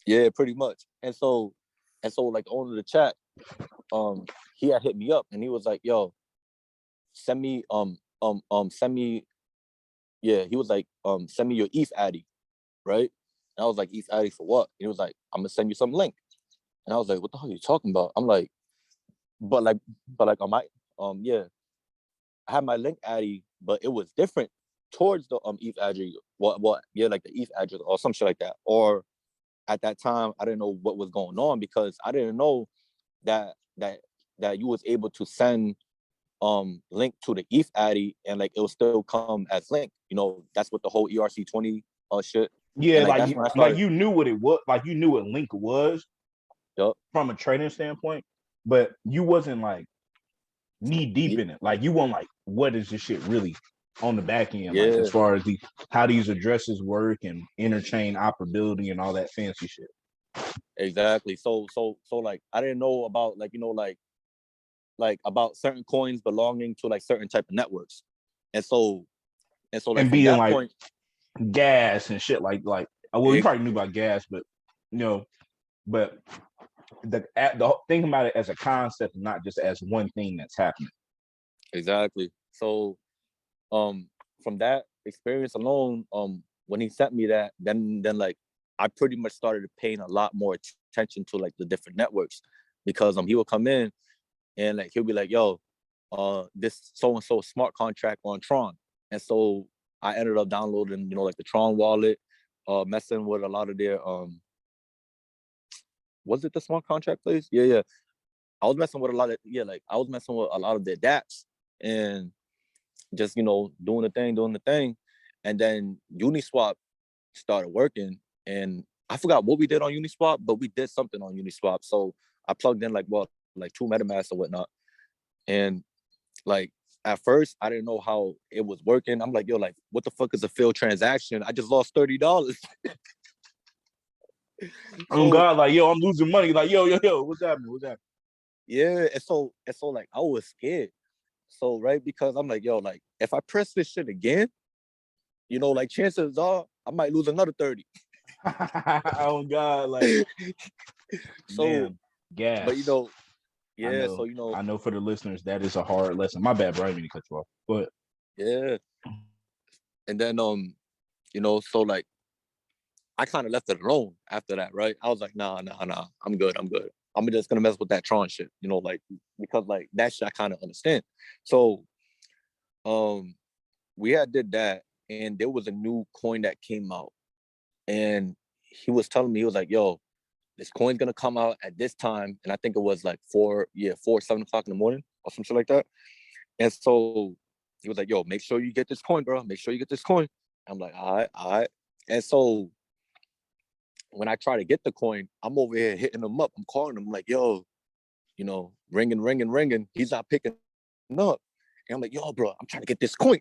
yeah, pretty much. And so like the owner of the chat, he had hit me up and he was like, yo, send me send me, yeah, he was like, send me your ETH Addy, right? And I was like, ETH Addy for what? He was like, I'm gonna send you some Link. And I was like, what the hell are you talking about? I'm like, but like on my yeah, I had my Link Addy, but it was different towards the ETH Addy. What yeah, like the ETH Addy or some shit like that. Or at that time, I didn't know what was going on because I didn't know that that you was able to send Link to the ETH Addy and like it will still come as Link. That's what the whole ERC20 shit. Yeah, And like that's when I like started. you knew what it was, like you knew what Link was Yep, from a trading standpoint, but you wasn't like knee deep in it. Like you weren't like, what is this shit really on the back end? Like as yeah, far as how these addresses work and interchain operability and all that fancy shit. exactly. So like I didn't know about like like about certain coins belonging to like certain type of networks. And so like And from being that like point, gas and shit like well, you it, probably knew about gas, but but the think about it as a concept, not just as one thing that's happening. exactly. So from that experience alone, when he sent me that, then like I pretty much started paying a lot more attention to like the different networks, because he would come in and like he'll be like, yo, this so and so smart contract on Tron. And so I ended up downloading, like the Tron wallet, messing with a lot of their was it the smart contract place? Yeah. I was messing with a lot of, yeah, like I was messing with a lot of their dApps and just, doing the thing. And then Uniswap started working, and I forgot what we did on Uniswap, but we did something on Uniswap. So I plugged in like two MetaMask or whatnot. And like at first I didn't know how it was working. I'm like, yo, like, what the fuck is a failed transaction? I just lost $30. Oh So God, like yo, I'm losing money. Like yo, what's happening? What's happening? yeah, and so like I was scared. So right, because I'm like, yo, like if I press this shit again, like chances are I might lose another 30. Oh God, like So, damn, but gas. I yeah, so know, I know. For the listeners, that is a hard lesson. My bad, bro. I didn't mean to cut you off. But yeah. And then so like I kind of left it alone after that, right? I was like, nah, I'm good. I'm just gonna mess with that Tron shit, like because like that shit I kind of understand. So um we had did that, and there was a new coin that came out, and he was telling me, he was like, yo, this coin's gonna come out at this time, and I think it was like 7 o'clock in the morning or some shit like that. And so he was like, yo, make sure you get this coin, bro. Make sure you get this coin. I'm like, all right, all right. And so when I try to get the coin, I'm over here hitting him up. I'm calling him like, yo, ringing, ringing, ringing. He's not picking up. And I'm like, yo, bro, I'm trying to get this coin.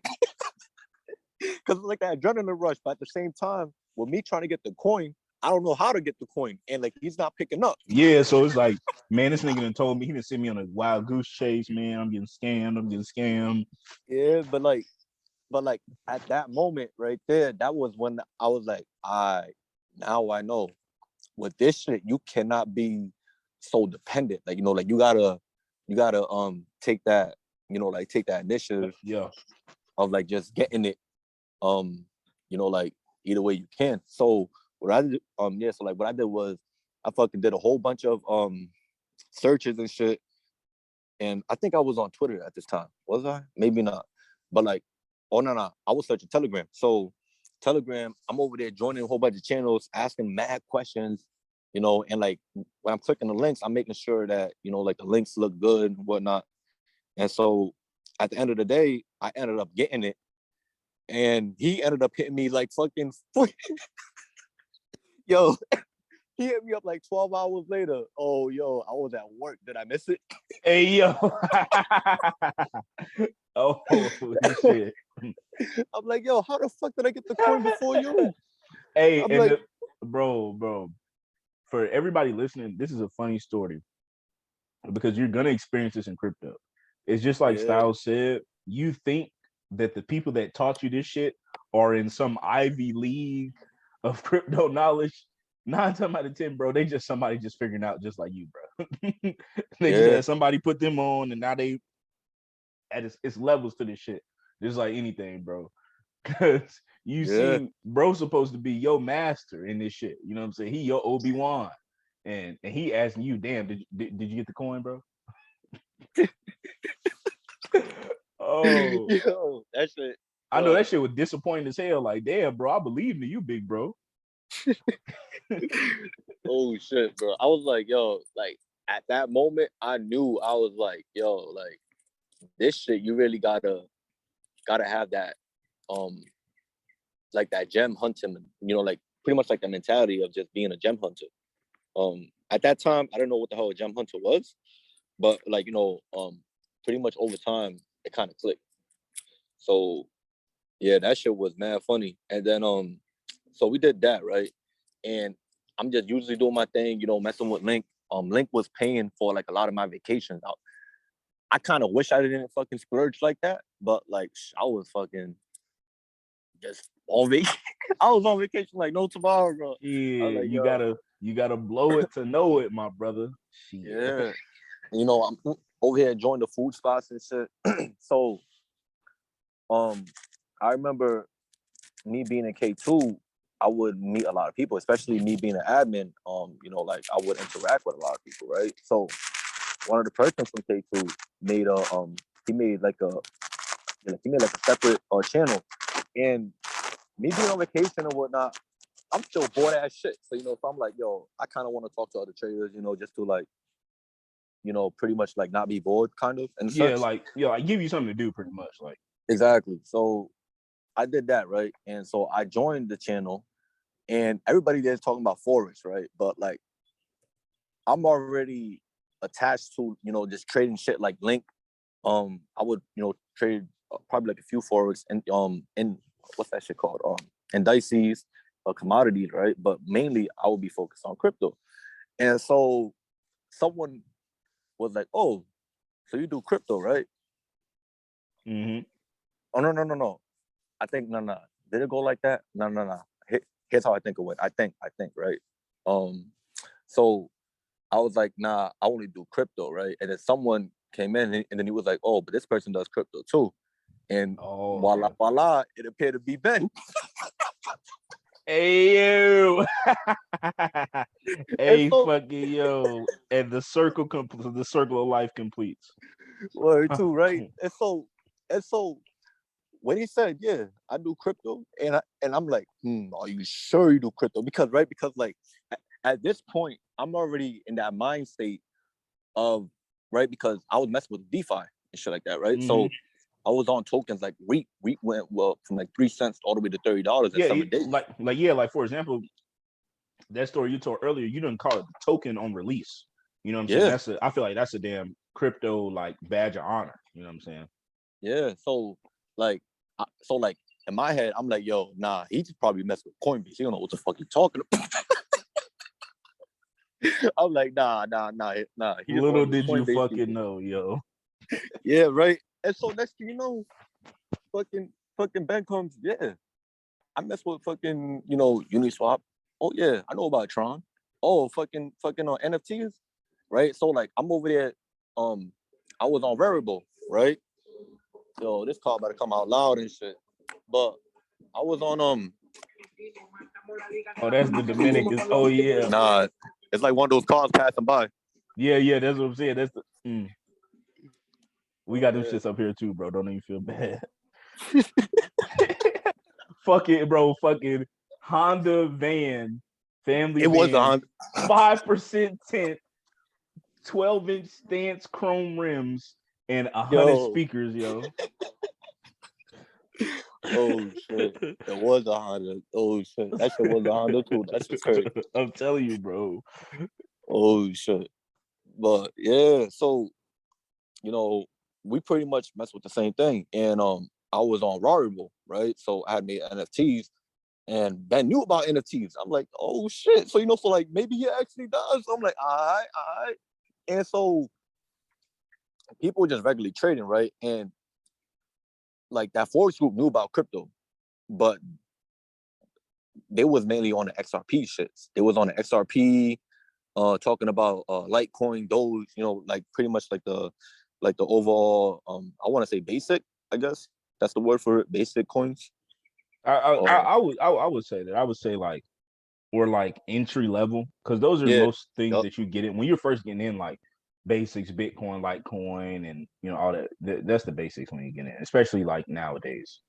Because it's like that adrenaline rush. But at the same time, with me trying to get the coin, I don't know how to get the coin. And like, he's not picking up. yeah, so it's like, man, this nigga done told me he done sent me on a wild goose chase, man. I'm getting scammed. Yeah, but like at that moment right there, that was when I was like, now I know with this shit, you cannot be so dependent. Like, like you gotta take that, like take that initiative Yeah. of like just getting it, like either way you can. So what I did, so like what I did was I fucking did a whole bunch of searches and shit. And I think I was on Twitter at this time. Was I? Maybe not. But like, oh no. I was searching Telegram. So Telegram, I'm over there joining a whole bunch of channels, asking mad questions, and like when I'm clicking the links, I'm making sure that, like the links look good and whatnot. And so at the end of the day, I ended up getting it. And he ended up hitting me like fucking yo, he hit me up like 12 hours later. Oh, yo, I was at work. Did I miss it? Hey yo. Oh shit. I'm like, yo, how the fuck did I get the coin before you? Hey, I'm and like, bro, for everybody listening, this is a funny story because you're gonna experience this in crypto. It's just like yeah, Styles said. You think that the people that taught you this shit are in some Ivy League of crypto knowledge. 9 times out of 10, bro, they just somebody just figuring out just like you, bro. They just yeah, had somebody put them on, and now they at it's levels to this shit. Just like anything, bro. Cause you yeah. see, bro's supposed to be your master in this shit. You know what I'm saying? He your Obi-Wan. And he asking you, damn, did you get the coin, bro? Oh, Yo, that shit. I know that shit was disappointing as hell. Like, damn, bro, I believe in you, big bro. Oh shit, bro. I was like, yo, like at that moment, I knew I was like, yo, like this shit, you really gotta have that, um, like that gem hunting, like pretty much like the mentality of just being a gem hunter. At that time, I don't know what the hell a gem hunter was, but like, pretty much over time, it kind of clicked. So yeah, that shit was mad funny. And then so we did that, right? And I'm just usually doing my thing, messing with Link. Link was paying for like a lot of my vacations. I kind of wish I didn't fucking splurge like that, but like I was fucking just on vacation. I was on vacation like no tomorrow, bro. I was Yeah, like, yo, you gotta blow it to know it, my brother. Shit. yeah. I'm over here enjoying the food spots and shit. So I remember me being in K2, I would meet a lot of people, especially me being an admin. Like I would interact with a lot of people, right? So one of the persons from K2 made he made like a separate channel, and me being on vacation and whatnot, I'm still bored ass shit. So so I'm like, yo, I kind of want to talk to other traders, just to like, pretty much like not be bored, kind of in a Yeah, sense. like I give you something to do pretty much. Like, Exactly. So I did that, right? And so I joined the channel, and everybody there's talking about forex, right? But like I'm already attached to, just trading shit like Link. I would, trade probably like a few forex and in what's that shit called? Indices, commodities, right? But mainly I would be focused on crypto. And so someone was like, "Oh, so you do crypto, right?" Mm-hmm. Oh no. I think no. Did it go like that? No. Here's how I think it went. I think right. So I was like, nah, I only do crypto, right? And then someone came in and then he was like, oh, but this person does crypto too. And Oh, voila, it appeared to be Ben. hey you. And Hey so, fucking yo. And the circle of life completes. word too, right? And so when he said, yeah, I do crypto, and I'm like, are you sure you do crypto? Because like at this point, I'm already in that mind state of right because I was messing with DeFi and shit like that, right? Mm-hmm. So I was on tokens like REIT. REIT went from like 3 cents all the way to $30 in Yeah, 7 days. like for example, that story you told earlier, you didn't call it the token on release. You know what I'm saying? Yeah, I feel like that's a damn crypto like badge of honor. You know what I'm saying? yeah. Like, like in my head, I'm like, yo, nah, he just probably messed with Coinbase. He don't know what the fuck he talking about. I'm like, nah. He just Little on the did you Coinbase fucking people. know, yo. Yeah, right. And so next thing you know, fucking Ben comes, yeah. I mess with fucking, Uniswap. Oh yeah, I know about Tron. Oh, fucking on NFTs, right? So like I'm over there, I was on Variable, right? Yo, this call about to come out loud and shit. But I was on Oh, that's the Dominicans. Oh yeah. nah, it's like one of those cars passing by. Yeah, that's what I'm saying. That's the we got them Yeah. shits up here too, bro. Don't even feel bad. Fuck it, bro. Fucking Honda van, family It was van, on 5% tint, 12-inch stance chrome rims, and 100 yo. speakers, yo. Oh shit. It was a Honda. Oh shit. That shit was a Honda too. That shit crazy. I'm telling you, bro. Oh shit. But yeah, so we pretty much messed with the same thing. And I was on Rarible, right? So I had made NFTs and Ben knew about NFTs. I'm like, oh shit. So so like maybe he actually does. I'm like, all right. And so people were just regularly trading, right? And like that Forex group knew about crypto, but they was mainly on the XRP shits. They was on the XRP, talking about Litecoin, Doge, like pretty much like the overall I want to say basic, I guess that's the word for it, basic coins. I would say that. I would say like or like entry level because those are Yeah. most things Yep. that you get in when you're first getting in like basics, Bitcoin, Litecoin, and all that. That's the basics when you get in, especially like nowadays.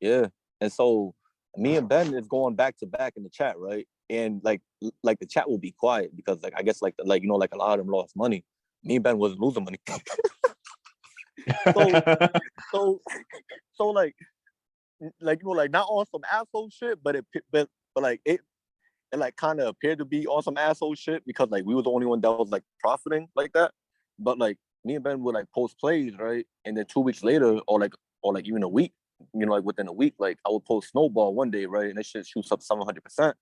Yeah. And so me and Ben is going back to back in the chat, right? And like the chat will be quiet because like I guess like like a lot of them lost money. Me and Ben wasn't losing money. so so so like not on some asshole shit, but like it like kind of appeared to be on some asshole shit because like we were the only one that was like profiting like that. But like me and Ben would like post plays, right? And then 2 weeks later, or like even a week, like within a week, like I would post snowball one day, right? And this shit shoots up 700%.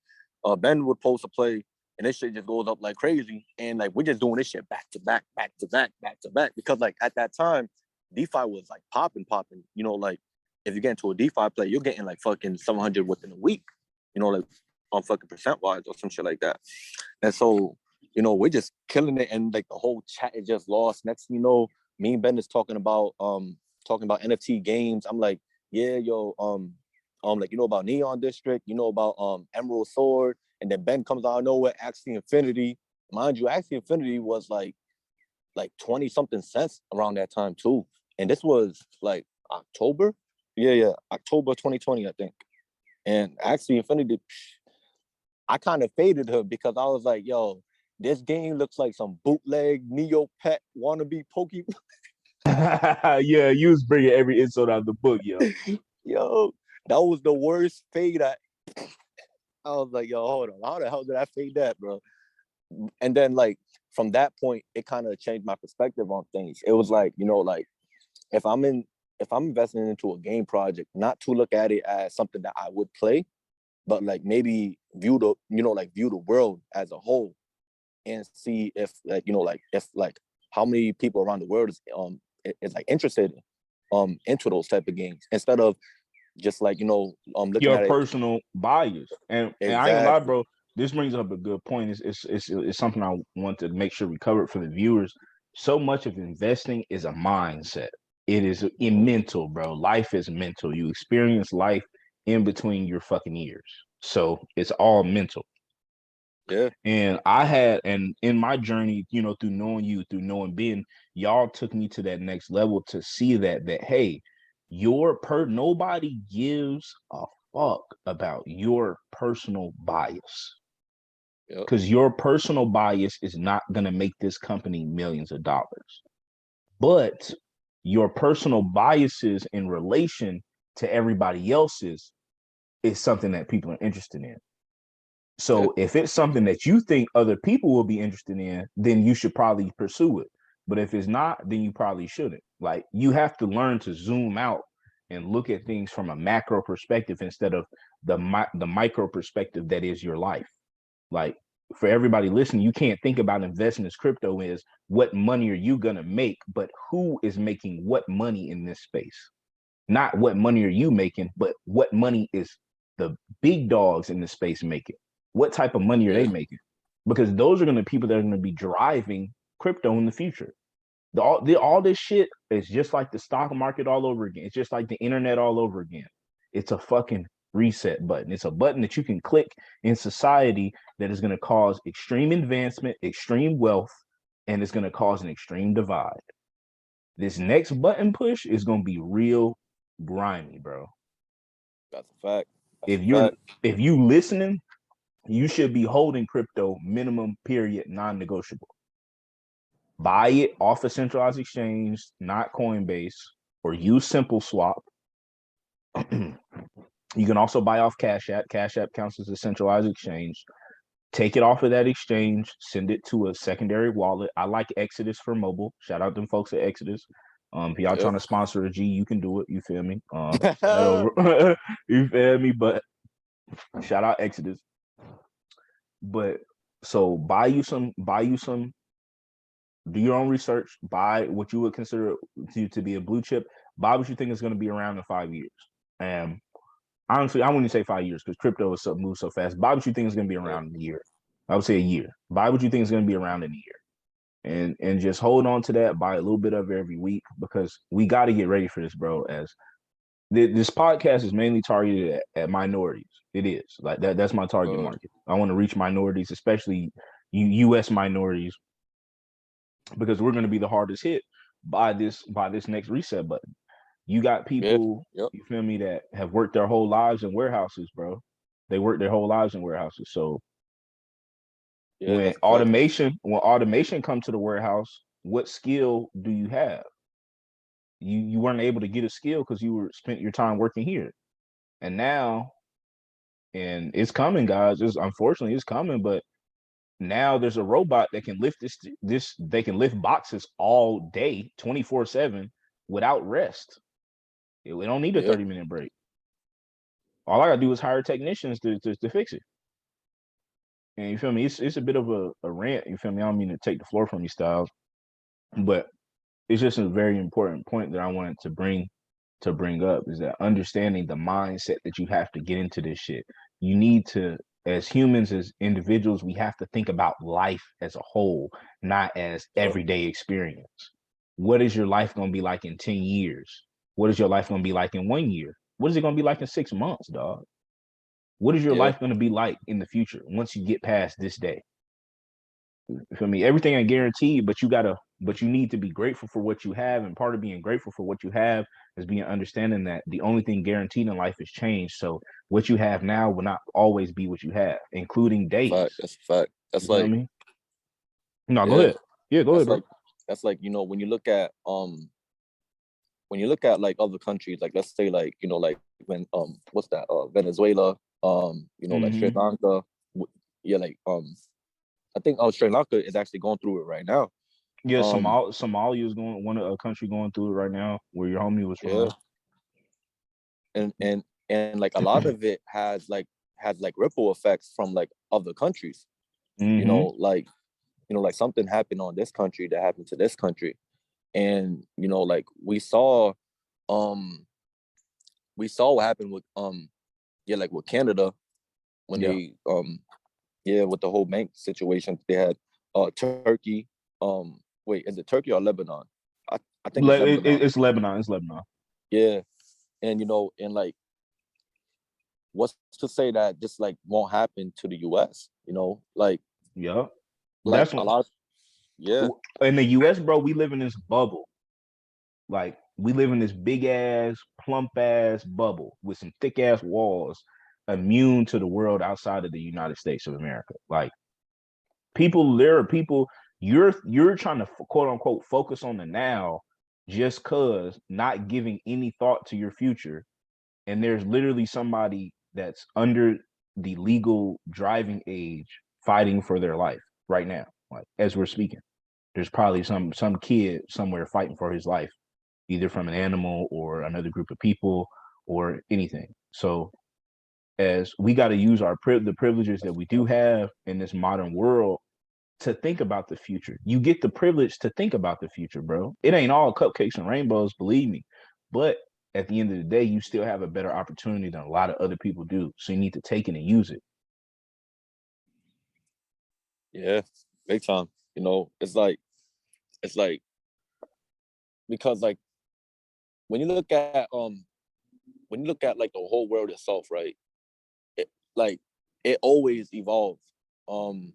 Ben would post a play and this shit just goes up like crazy. And like we're just doing this shit back to back, back to back, back to back. Because like at that time, DeFi was like popping. Like if you get into a DeFi play, you're getting like fucking 700 within a week, like on fucking percent wise or some shit like that. And so, we're just killing it. And like the whole chat is just lost. Next thing you know, me and Ben is talking about NFT games. I'm like, yeah, yo, like about Neon District, about Emerald Sword, and then Ben comes out of nowhere, Axie Infinity. Mind you, Axie Infinity was like 20 something cents around that time too. And this was like October. Yeah, October 2020, I think. And Axie Infinity, I kind of faded her because I was like, yo, this game looks like some bootleg Neopet wannabe Pokemon. Yeah, you was bringing every insult out of the book, yo. Yo, that was the worst fade. I was like, yo, hold on. How the hell did I fade that, bro? And then like from that point, it kind of changed my perspective on things. It was like, like if I'm in if I'm investing into a game project, not to look at it as something that I would play, but like maybe view the world as a whole and see if if how many people around the world is like interested into those type of games instead of just like looking Your at it personal bias. And I ain't gonna lie, exactly. bro. This brings up a good point. It's something I want to make sure we cover it for the viewers. So much of investing is a mindset. It is mental, bro. Life is mental. You experience life in between your fucking ears. So it's all mental. Yeah, And and in my journey, through knowing you, through knowing Ben, y'all took me to that next level to see that hey, nobody gives a fuck about your personal bias. yep, Because your personal bias is not gonna make this company millions of dollars. But your personal biases in relation to everybody else's is something that people are interested in. yeah, So if it's something that you think other people will be interested in, then you should probably pursue it. But if it's not, then you probably shouldn't. Like you have to learn to zoom out and look at things from a macro perspective instead of the micro perspective that is your life. Like for everybody listening, you can't think about investing as crypto is what money are you gonna make, but who is making what money in this space? Not what money are you making, but what money is the big dogs in the space making? What type of money are they yeah, making? Because those are going to be people that are going to be driving crypto in the future. All this shit is just like the stock market all over again. It's just like the internet all over again. It's a fucking reset button. It's a button that you can click in society that is going to cause extreme advancement, extreme wealth, and it's going to cause an extreme divide. This next button push is going to be real grimy, bro. that's a fact. That's If a you're fact. if you listening, you should be holding crypto minimum period non-negotiable. Buy it off a centralized exchange, not Coinbase, or use Simple Swap. You can also buy off Cash App. Cash App counts as a centralized exchange. Take it off of that exchange, send it to a secondary wallet. I like Exodus for mobile. Shout out them folks at Exodus. If y'all Yep. trying to sponsor a G, you can do it. You feel me? Send that over. You feel me? But shout out Exodus. But so buy you some, do your own research, buy what you would consider to be a blue chip, buy what you think is going to be around in 5 years. And honestly, I wouldn't say 5 years because crypto is so moves so fast. Buy what you think is going to be Yeah. around in a year. I would say a year. Buy what you think is going to be around in a year. And just hold on to that, buy a little bit of it every week because we got to get ready for this, bro. As this podcast is mainly targeted at minorities. It is like that. That's my target market. I want to reach minorities, especially U.S. minorities, because we're going to be the hardest hit by this next reset button. You got Yeah. people, Yep. you feel me, that have worked their whole lives in warehouses, bro. They work their whole lives in warehouses. So Yeah. That's a fact. when automation comes to the warehouse, what skill do you have? You weren't able to get a skill because you were spent your time working here. And now, and it's coming, guys. It's unfortunately it's coming, but now there's a robot that can lift this they can lift boxes all day 24/7 without rest. We don't need a Yeah. 30-minute break. All I gotta do is hire technicians to fix it. And you feel me? It's a bit of a rant. You feel me? I don't mean to take the floor from you, Styles, but it's just a very important point that I wanted to bring up is that understanding the mindset that you have to get into this shit. You need to, as humans, as individuals, we have to think about life as a whole, not as Yep. everyday experience. What is your life going to be like in 10 years? What is your life going to be like in 1 year? What is it going to be like in 6 months, dog? What is your Yeah. life going to be like in the future once you get past this day? For me, everything ain't guaranteed, but you need to be grateful for what you have. And part of being grateful for what you have is being understanding that the only thing guaranteed in life is change. So what you have now will not always be what you have, including days. Fact. That's a fact. You That's feel like me? No, go yeah. ahead. Yeah, go ahead, That's bro. like when you look at like other countries, like let's say like like when what's that Venezuela, like Sri Mm-hmm. Lanka, yeah, like I think Sri Lanka is actually going through it right now. Yeah, Somalia is going one a country going through it right now, where your homie was Yeah, from. and like a lot of it has like ripple effects from like other countries. You Mm-hmm. know, like like something happened on this country that happened to this country, and like um we saw what happened with yeah, like with Canada when Yeah. they yeah, with the whole bank situation they had. Turkey, wait, is it Turkey or Lebanon? I think it's Lebanon. It's Lebanon. It's Lebanon. Yeah, and and like what's to say that this like won't happen to the US, Yeah. like That's a what lot. Yeah. in the US, bro, we live in this bubble. Like we live in this big ass, plump ass bubble with some thick ass walls, immune to the world outside of the United States of America. Like there are people you're trying to quote unquote focus on the now just cause not giving any thought to your future. And there's literally somebody that's under the legal driving age fighting for their life right now, like as we're speaking. There's probably some kid somewhere fighting for his life, either from an animal or another group of people or anything. So as we got to use the privileges that we do have in this modern world to think about the future. You get the privilege to think about the future, bro. It ain't all cupcakes and rainbows, believe me. But at the end of the day, you still have a better opportunity than a lot of other people do. So you need to take it and use it. Yeah, big time. It's like because like when you look at like the whole world itself, right? Like it always evolves um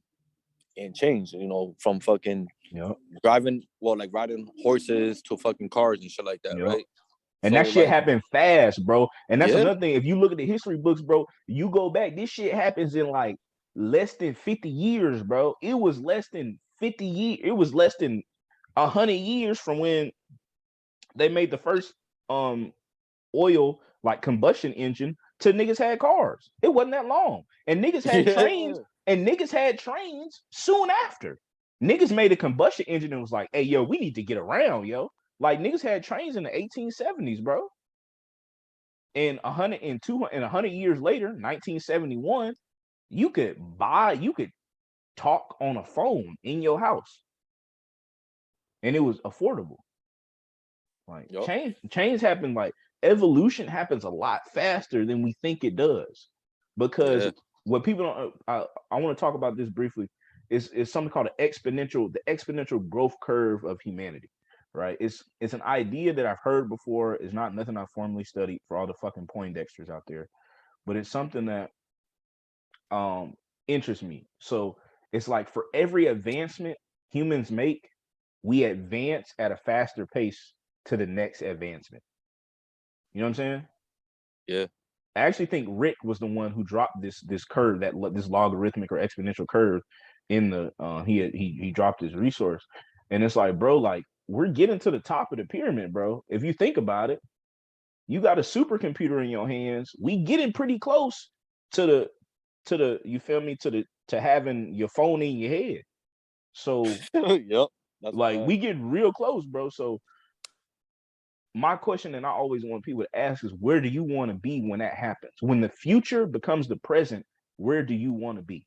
and changed, from fucking Yep. driving, well, like riding horses to fucking cars and shit like that, Yep. right? And So that shit like, happened fast, bro. And that's yeah. another thing. If you look at the history books, bro, you go back, this shit happens in like less than 50 years, bro. It was less than 50 years. It was less than 100 years from when they made the first um oil like combustion engine to niggas had cars. It wasn't that long. And Yeah. niggas had trains soon after. Niggas made a combustion engine and was like, hey, yo, we need to get around, yo. Like niggas had trains in the 1870s, bro. And 100 years later, 1971, you could talk on a phone in your house. And it was affordable. Like Yup. change happen, like evolution happens a lot faster than we think it does. Because Yeah. what people don't I want to talk about this briefly is something called the exponential growth curve of humanity. Right? It's an idea that I've heard before. It's not nothing I've formally studied for all the fucking Poindexters out there, but it's something that um interests me. So it's like for every advancement humans make, we advance at a faster pace to the next advancement. You know what I'm saying? Yeah. I actually think Rick was the one who dropped this curve, this logarithmic or exponential curve in the he dropped his resource. And it's like, bro, like we're getting to the top of the pyramid, bro. If you think about it, you got a supercomputer in your hands. We getting pretty close to the you feel me, to having your phone in your head. So Yep. That's a like fact. we get real close, bro. So my question, and I always want people to ask, is where do you want to be when that happens? When the future becomes the present, where do you want to be?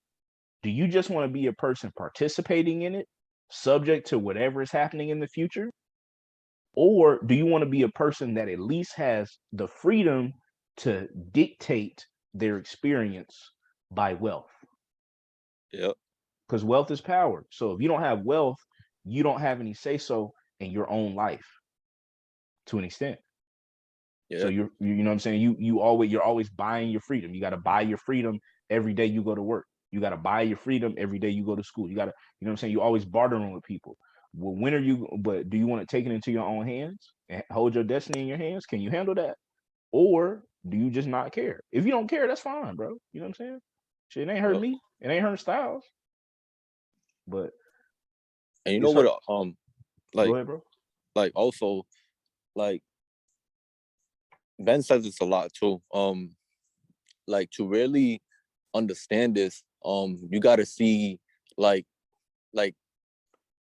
Do you just want to be a person participating in it, subject to whatever is happening in the future? Or do you want to be a person that at least has the freedom to dictate their experience by wealth? Yep. Because wealth is power. So if you don't have wealth, you don't have any say so in your own life to an extent. So Yeah. you know what I'm saying? You're always buying your freedom. You got to buy your freedom every day you go to work. You got to buy your freedom every day you go to school. You got to, you know what I'm saying? You always bartering with people. Well, but do you want to take it into your own hands and hold your destiny in your hands? Can you handle that? Or do you just not care? If you don't care, that's fine, bro. You know what I'm saying? Shit, it ain't hurt Yep. me. It ain't hurt Styles. But And you know it's what? hurt. Go Like ahead, bro. also, like Ben says this a lot too. Like to really understand this, you got to see, like, like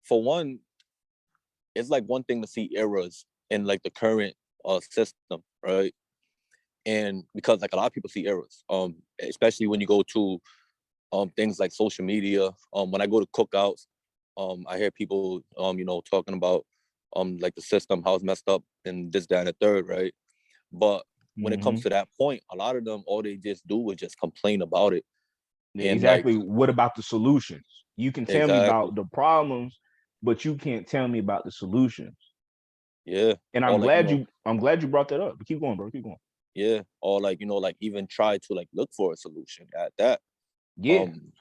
for one, it's like one thing to see errors in like the current system, right? And because like a lot of people see errors, especially when you go to things like social media. When I go to cookouts, I hear people talking about like the system, how it's messed up and this, that, and the third, right? But when it Mm-hmm. comes to that point, a lot of them, all they just do is just complain about it. Yeah, And like, exactly. What about the solutions? You can tell me exactly, about the problems, but you can't tell me about the solutions. yeah. And Or like, I'm glad you brought that up. But keep going, bro. Keep going. yeah. Or like, like even try to like look for a solution at that. Yeah. Um,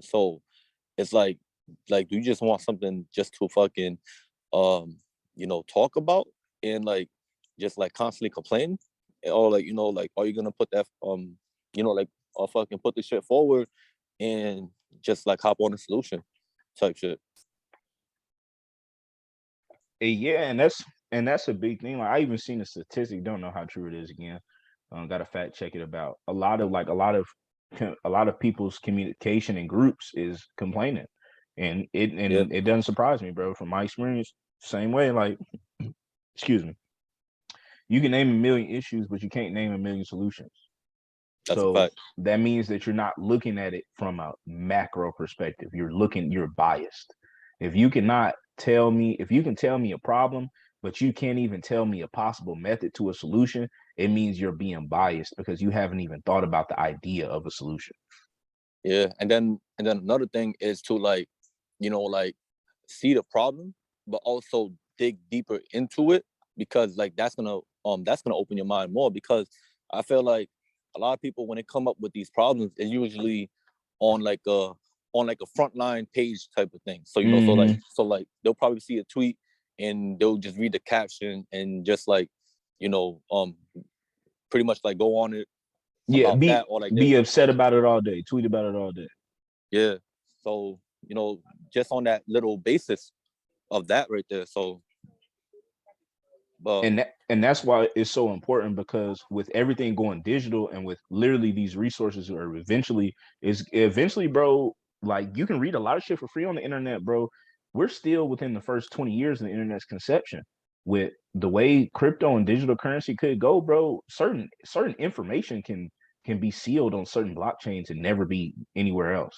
so it's like do you just want something just to fucking talk about and like just like constantly complain? Or like, like are you gonna put that like or fucking put the shit forward and just like hop on a solution type shit? Yeah, and that's a big thing. Like I even seen a statistic, don't know how true it is again. Got to fact check it about a lot of people's communication in groups is complaining, and Yeah, it doesn't surprise me, bro. From my experience, same way. Like, excuse me, you can name a million issues, but you can't name a million solutions. that's a So fact. that means that you're not looking at it from a macro perspective. You're biased. If you can tell me a problem, but you can't even tell me a possible method to a solution, it means you're being biased because you haven't even thought about the idea of a solution. Yeah, and then another thing is to like like see the problem but also dig deeper into it, because like that's gonna open your mind more, because I feel like a lot of people when they come up with these problems it's usually on like a frontline page type of thing. So Mm-hmm. so like they'll probably see a tweet and they'll just read the caption and just like you know um pretty much like go on it Yeah, about that, or like be upset about it all day, tweet about it all day. yeah. So just on that little basis of that right there. So but And that's why it's so important, because with everything going digital and with literally these resources are eventually, bro, like you can read a lot of shit for free on the internet, bro. We're still within the first 20 years of the internet's conception. With the way crypto and digital currency could go, bro, certain information can be sealed on certain blockchains and never be anywhere else.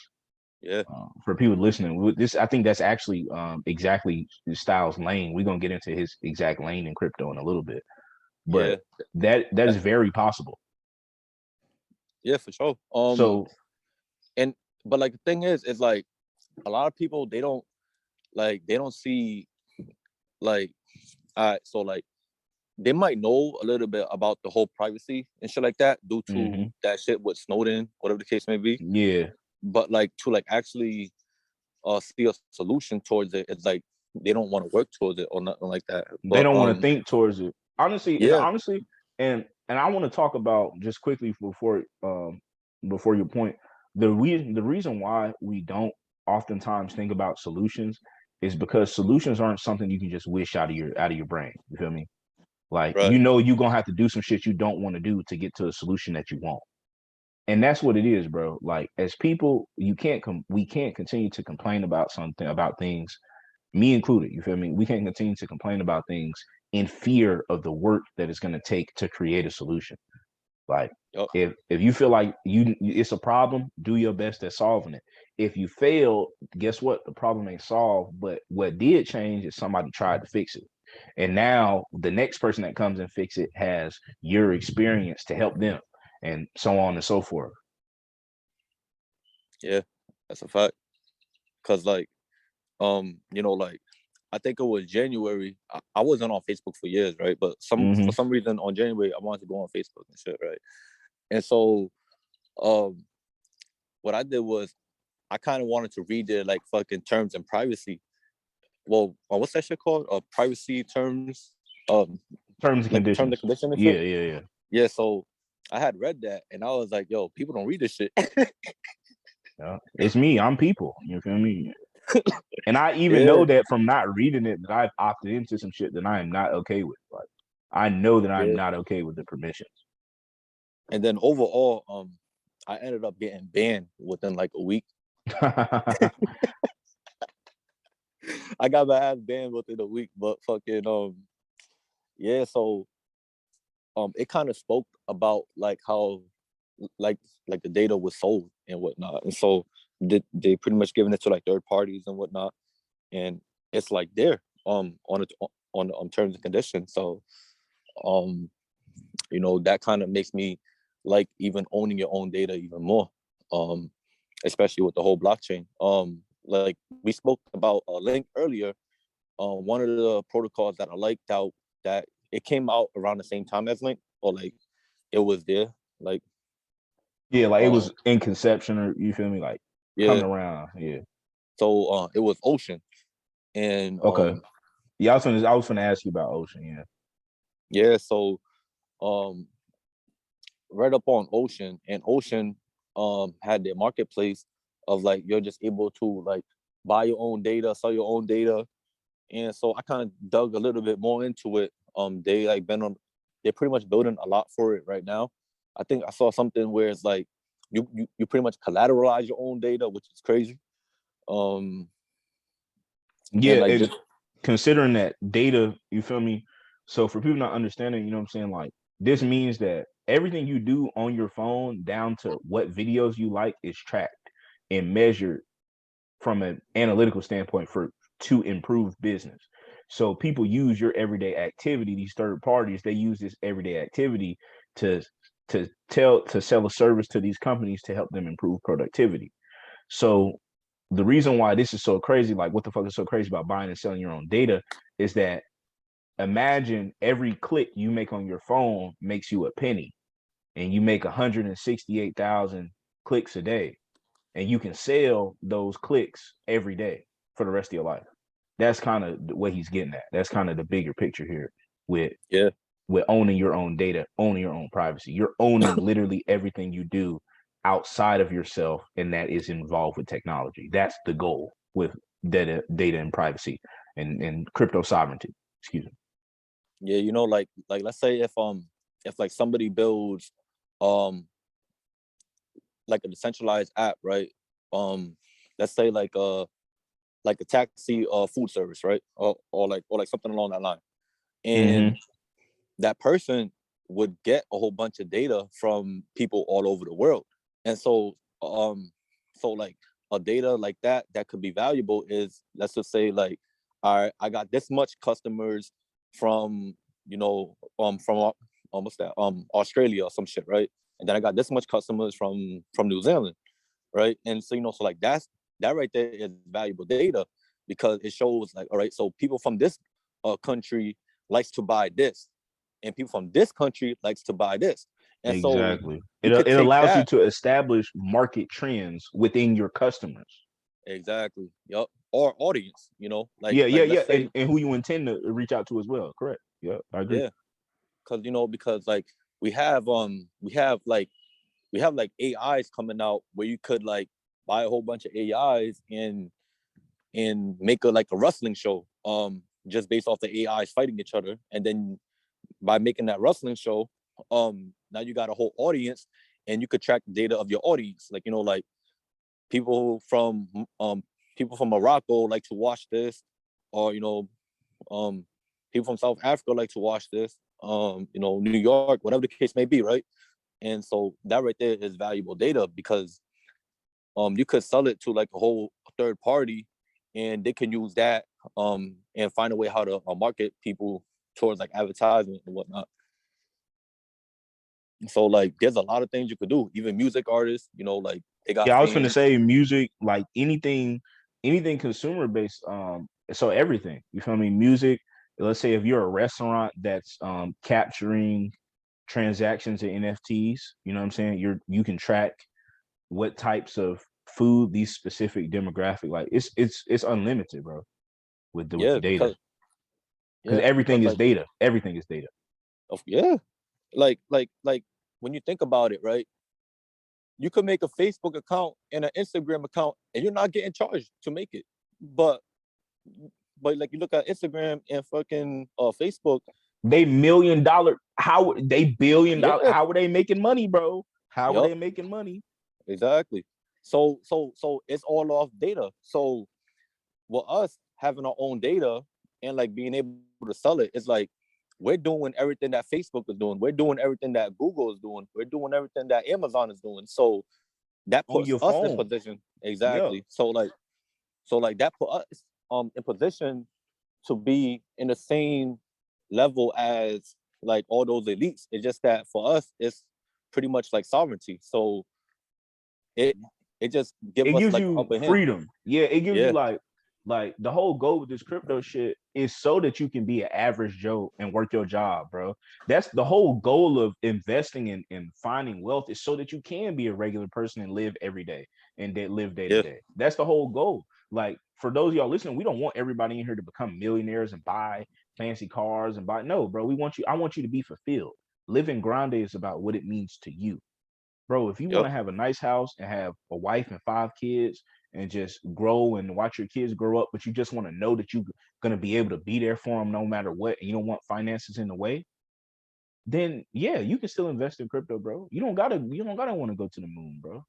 yeah, For people listening, this I think that's actually exactly Styles' lane. We're gonna get into his exact lane in crypto in a little bit, but yeah, that is very possible. yeah, for sure. So And but like the thing is like a lot of people they don't see like so like they might know a little bit about the whole privacy and shit like that due to mhm, that shit with Snowden, whatever the case may be. yeah, But like to like actually see a solution towards it, it's like they don't want to work towards it or nothing like that. they But don't want to think towards it. yeah, Honestly, and I want to talk about just quickly before your point, the reason why we don't oftentimes think about solutions is because solutions aren't something you can just wish out of your brain. You feel me? Like, right, you're gonna have to do some shit you don't want to do to get to a solution that you want. And that's what it is, bro. Like, as people, we can't continue to complain about something, about things, me included. You feel me? We can't continue to complain about things in fear of the work that it's gonna take to create a solution. Like, yep, if you feel like it's a problem, do your best at solving it. If you fail, guess what? The problem ain't solved, but what did change is somebody tried to fix it. And now the next person that comes and fix it has your experience to help them, and so on and so forth. yeah, that's a fact. Cause like like I think it was January. I wasn't on Facebook for years, right? But for Hmm. some reason on January I wanted to go on Facebook and shit, right? And so um what I did was I kind of wanted to read their like fucking terms and privacy. Well, what's that shit called? Privacy terms, Terms and like the terms and conditions. conditions and shit. Yeah, yeah, yeah. Yeah, so I had read that and I was like, yo, people don't read this shit. Yeah. It's me. I'm people. You feel me? And I even Yeah, know that from not reading it that I've opted into some shit that I am not okay with. Like, I know that I'm yeah. not okay with the permissions. And then overall, I ended up getting banned within like a week. I got my ass banned within a week, but fucking yeah. So it kind of spoke about like how like the data was sold and whatnot, and so they pretty much giving it to like third parties and whatnot, and it's like there on it on terms and conditions. So um that kind of makes me like even owning your own data even more, um especially with the whole blockchain. Like we spoke about a link earlier. One of the protocols that I liked out that it came out around the same time as Link, or like it was there, like Yeah, like it um was in conception, or you feel me, like yeah. coming around. Yeah. So it was Ocean, and Okay. Yeah, I was gonna ask you about Ocean. Yeah. yeah. So um right up on Ocean, and Ocean had their marketplace of like you're just able to like buy your own data, sell your own data. And so I kind of dug a little bit more into it. They like they're pretty much building a lot for it right now. I think I saw something where it's like you pretty much collateralize your own data, which is crazy. Um, and Yeah, like and just considering that data, you feel me? So for people not understanding, you know what I'm saying? Like this means that everything you do on your phone, down to what videos you like, is tracked and measured from an analytical standpoint for to improve business. So people use your everyday activity, these third parties, they use this everyday activity to to sell a service to these companies to help them improve productivity. So the reason why this is so crazy, like what the fuck is so crazy about buying and selling your own data, is that imagine every click you make on your phone makes you a penny, and you make 168,000 clicks a day, and you can sell those clicks every day for the rest of your life. That's kind of what he's getting at. That's kind of the bigger picture here with yeah, owning your own data, owning your own privacy. You're owning literally everything you do outside of yourself, and that is involved with technology. That's the goal with data and privacy and crypto sovereignty. Excuse me. yeah. Like let's say if like somebody builds um like a decentralized app, right? Let's say like a taxi food service, right? Or like something along that line. Mm-hmm. And that person would get a whole bunch of data from people all over the world. And so like a data like that could be valuable is, let's just say like, all right, I got this much customers from from what's that, Australia or some shit, right? And then I got this much customers from New Zealand, right? And so so like that right there is valuable data, because it shows like, all right, so people from this country likes to buy this, and people from this country likes to buy this. And so Exactly. you It could take allows you that. to establish market trends within your customers. Exactly. Yep. Or audience, like Yeah, yeah, let's yeah, say, and who you intend to reach out to as well. Correct. Yeah, I agree. yeah, because like we have like AIs coming out where you could like buy a whole bunch of AIs and make like a wrestling show, just based off the AIs fighting each other. And then by making that wrestling show, now you got a whole audience, and you could track the data of your audience. Like, like people from people from Morocco like to watch this, or um people from South Africa like to watch this, New York, whatever the case may be, right? And so that right there is valuable data, because you could sell it to like a whole third party, and they can use that and find a way how to market people towards like advertisement and whatnot. So like there's a lot of things you could do. Even music artists, like they got Yeah, I was gonna fans. say music, like anything consumer based. So everything. You feel me? Music. Let's say if you're a restaurant that's capturing transactions and NFTs, you know what I'm saying? You can track what types of food these specific demographic, like it's unlimited, bro, with the Yeah, data, because because everything is like, data. Everything is data. yeah, like when you think about it, right? You could make a Facebook account and an Instagram account, and you're not getting charged to make it. But like you look at Instagram and fucking Facebook. They $1 million. How they $1 billion? Yeah. How are they making money, bro? How are Yep. they making money? Exactly. So it's all off data. So with us, having our own data and like being able to sell it, it's like we're doing everything that Facebook is doing. We're doing everything that Google is doing. We're doing everything that Amazon is doing. So that On puts your us in phone. position. Yeah. Exactly. So like that put us in position to be in the same level as like all those elites. It's just that for us, it's pretty much like sovereignty. So it it just give It us gives like the you upper hand. freedom. Yeah, it gives you Yeah, like the whole goal with this crypto shit is so that you can be an average Joe and work your job, bro. That's the whole goal of investing in finding wealth is so that you can be a regular person and live every day and live day to yeah, day. That's the whole goal. Like for those of y'all listening, we don't want everybody in here to become millionaires and buy fancy cars and buy. No, bro, we want you. I want you to be fulfilled. Living grande is about what it means to you, bro. If you want yep, to have a nice house and have a wife and 5 kids and just grow and watch your kids grow up, but you just want to know that you're gonna be able to be there for them no matter what, and you don't want finances in the way, then yeah, you can still invest in crypto, bro. You don't gotta want to go to the moon, bro.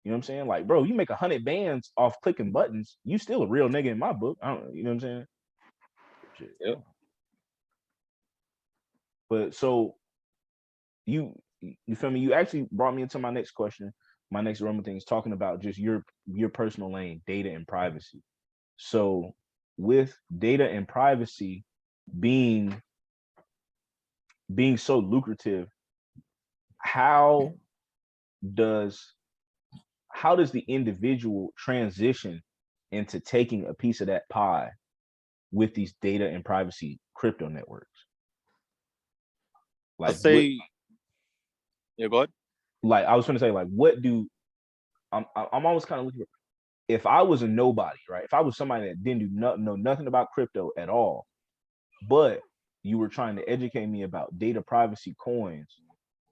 You know what I'm saying? Like, bro, you make 100 bands off clicking buttons, you still a real nigga in my book. I don't, you know what I'm saying? Shit. yep. But so you you feel me? You actually brought me into my next question. My next Roman thing is talking about just your personal lane, data and privacy. So with data and privacy being being so lucrative, how does how does the individual transition into taking a piece of that pie with these data and privacy crypto networks? I Like what say, yeah, go ahead. like I was gonna say like what do I'm always kind of looking for if I was a nobody, right? If I was somebody that didn't know nothing about crypto at all, but you were trying to educate me about data privacy coins,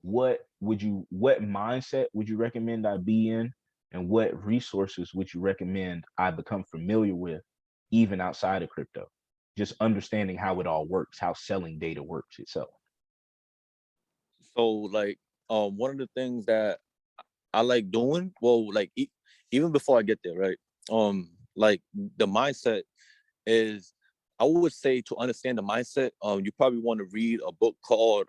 what mindset would you recommend I be in, and what resources would you recommend I become familiar with, even outside of crypto? Just understanding how it all works, how selling data works itself. So like one of the things that I like doing, well, like even before I get there, right? Like the mindset is, I would say to understand the mindset, you probably want to read a book called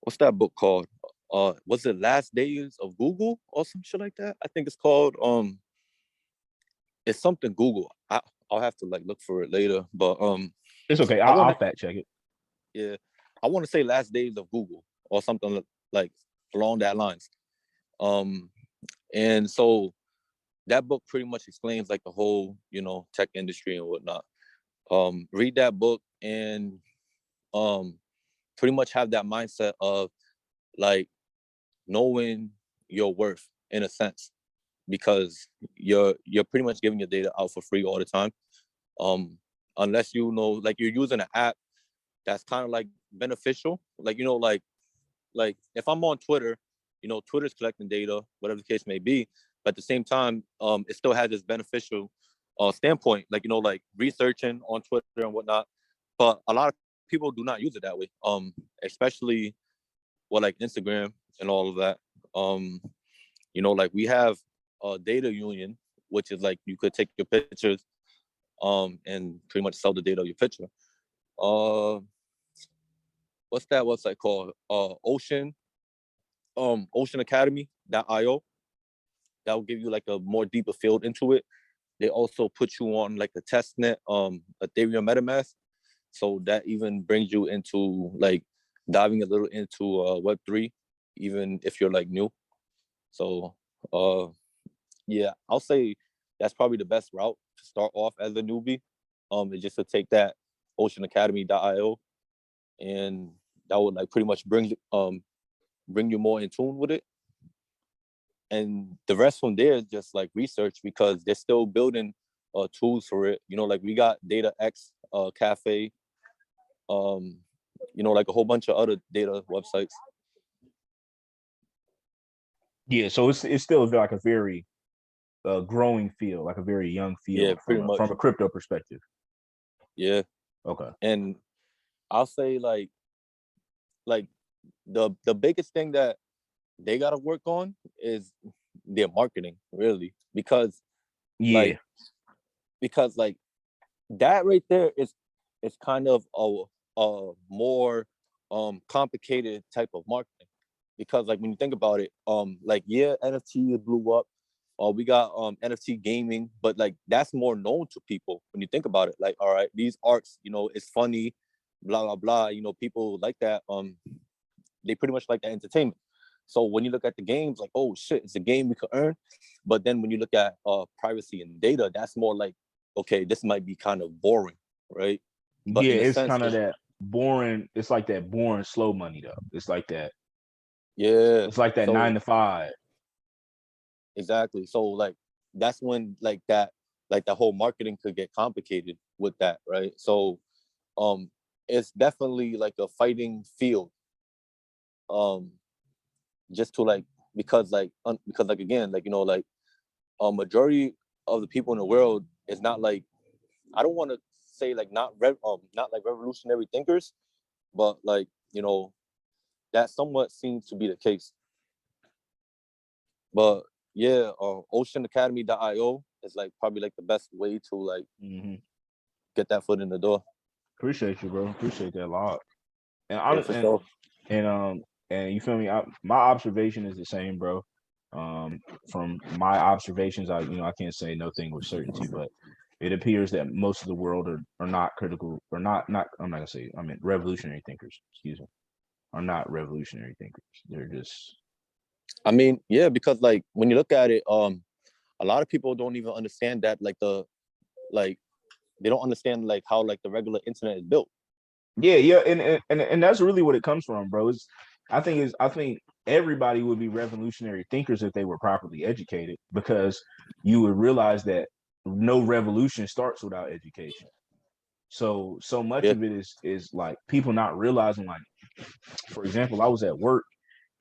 what's that book called? Was it Last Days of Google or some shit like that? I think it's called it's something Google. I'll have to like look for it later, but It's okay. I want I'll to, fact check it. yeah, I want to say Last Days of Google or something like along that lines. Um, and so that book pretty much explains like the whole, tech industry and whatnot. Read that book and um, pretty much have that mindset of like knowing your worth in a sense, because you're pretty much giving your data out for free all the time. Um, Unless like you're using an app that's kind of like beneficial, like like if I'm on Twitter, Twitter's collecting data, whatever the case may be. But at the same time, it still has this beneficial standpoint, like like researching on Twitter and whatnot. But a lot of people do not use it that way. Especially like Instagram and all of that. Um, like we have a data union, which is like you could take your pictures, and pretty much sell the data of your picture. Uh, what's that website called? Ocean Academy.io. That will give you like a more deeper field into it. They also put you on like a testnet, Ethereum MetaMask. So that even brings you into like diving a little into Web3, even if you're like new. So yeah, I'll say that's probably the best route to start off as a newbie. Is just to take that oceanacademy.io, and that would like pretty much bring you more in tune with it. And the rest from there is just like research, because they're still building tools for it. Like we got Data X Cafe, um, like a whole bunch of other data websites. Yeah, so it's still like a very growing field, like a very young Yeah, field pretty from much. a crypto perspective. Yeah, Okay. and I'll say like the biggest thing that they gotta work on is their marketing, really, because like Yeah. because like that right there is kind of a more complicated type of marketing, because like when you think about it, like yeah, NFT blew up. We got NFT gaming, but like that's more known to people when you think about it. Like, all right, these arts, it's funny, blah blah blah. People like that. They pretty much like that entertainment. So when you look at the games, like, oh shit, it's a game we could earn. But then when you look at privacy and data, that's more like, okay, this might be kind of boring, right? But Yeah, in a it's sense, kind of that boring. It's like that boring slow money though. It's like that. yeah. It's like that So 9 to 5. exactly. So like that's when like the whole marketing could get complicated with that, right? So um it's definitely like a fighting field. Um just to like because like again, like like a majority of the people in the world is not like, I don't want to say like not like revolutionary thinkers, but like that somewhat seems to be the case. But yeah, oceanacademy.io is like probably like the best way to like Mm-hmm. get that foot in the door. Appreciate you, bro. Appreciate that a lot. And Yeah, I'm for sure. and you feel me? My observation is the same, bro. From my observations, I can't say no thing with certainty, but it appears that most of the world are not critical, or not. I'm not gonna say. I mean, revolutionary thinkers. Excuse me, are not revolutionary thinkers. They're just I mean, yeah, because like when you look at it, a lot of people don't even understand that like they don't understand like how like the regular internet is built. yeah, and that's really what it comes from, bro. I think everybody would be revolutionary thinkers if they were properly educated, because you would realize that no revolution starts without education. So much Yeah, of it is like people not realizing, like, for example, I was at work,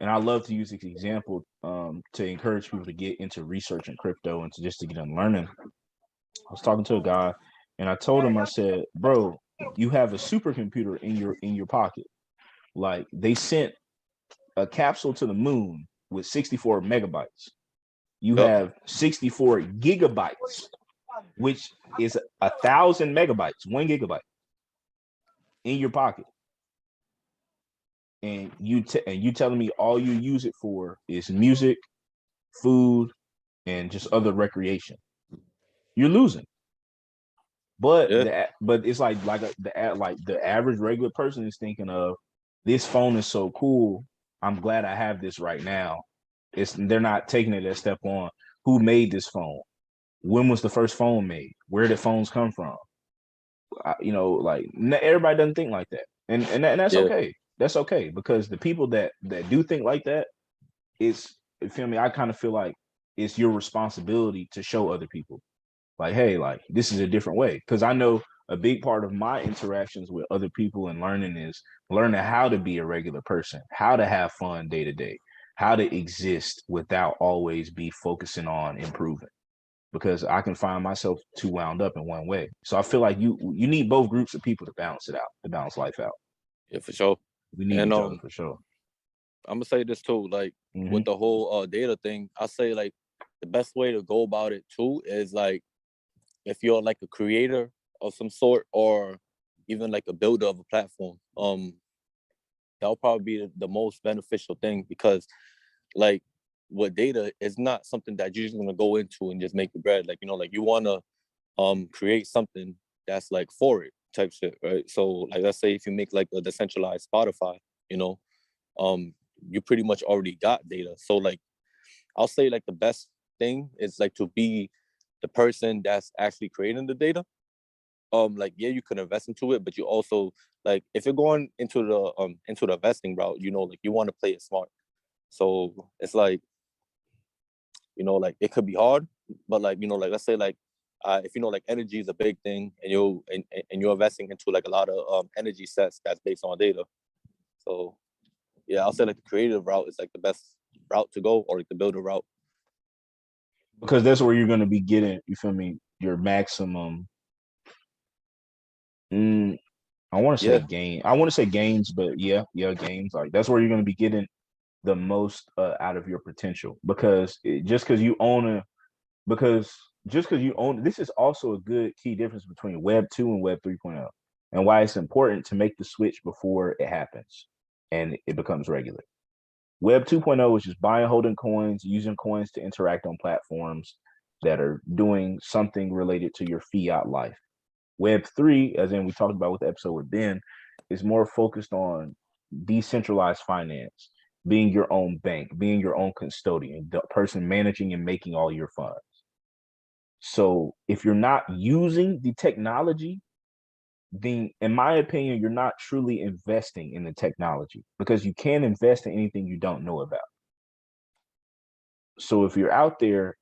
and I love to use this example to encourage people to get into research and crypto, and to just to get them learning. I was talking to a guy, and I told him, I said, bro, you have a supercomputer in your pocket. Like, they sent a capsule to the moon with 64 megabytes. You yep, have 64 gigabytes, which is 1,000 megabytes, 1 gigabyte in your pocket. And you telling me all you use it for is music, food, and just other recreation. You're losing. But yeah, it's like the average regular person is thinking of, this phone is so cool. I'm glad I have this right now. They're not taking it a step on who made this phone. When was the first phone made? Where did phones come from? Like, everybody doesn't think like that, and that's yeah, okay. That's okay, because the people that do think like that, it's, you feel me? I kind of feel like it's your responsibility to show other people, like, hey, like, this is a different way. Because I know a big part of my interactions with other people and learning is learning how to be a regular person, how to have fun day to day, how to exist without always be focusing on improving. Because I can find myself too wound up in one way. So I feel like you need both groups of people to balance it out, to balance life out. yeah, for sure. We need And each other for sure. I'm gonna say this too, like with Hmm. the whole data thing, I say like the best way to go about it too is like if you're like a creator of some sort, or even like a builder of a platform, that'll probably be the most beneficial thing, because like with data is not something that you're just gonna go into and just make the bread. Like like you wanna create something that's like for it type shit, right? So like let's say if you make like a decentralized Spotify, you know, um you pretty much already got data. So like I'll say like the best thing is like to be the person that's actually creating the data. Like yeah, you can invest into it, but you also, like if you're going into the investing route, like you want to play it smart. So it's like, like it could be hard, but like, like let's say like if like energy is a big thing, and you're investing into like a lot of energy sets that's based on data. So yeah, I'll say like the creative route is like the best route to go, or like the builder route. Because that's where you're going to be getting, you feel me, your maximum. Mm, I want to say Yeah, game. I want to say games, but yeah, games. Like, that's where you're going to be getting the most out of your potential, because just because you own because just because you own this is also a good key difference between Web 2 and Web 3.0 and why it's important to make the switch before it happens and it becomes regular. Web 2.0 is just buying, holding coins, using coins to interact on platforms that are doing something related to your fiat life. Web 3, as in we talked about with the episode with Ben, is more focused on decentralized finance, being your own bank, being your own custodian, the person managing and making all your funds. So if you're not using the technology, then in my opinion, you're not truly investing in the technology because you can't invest in anything you don't know about. So if you're out there,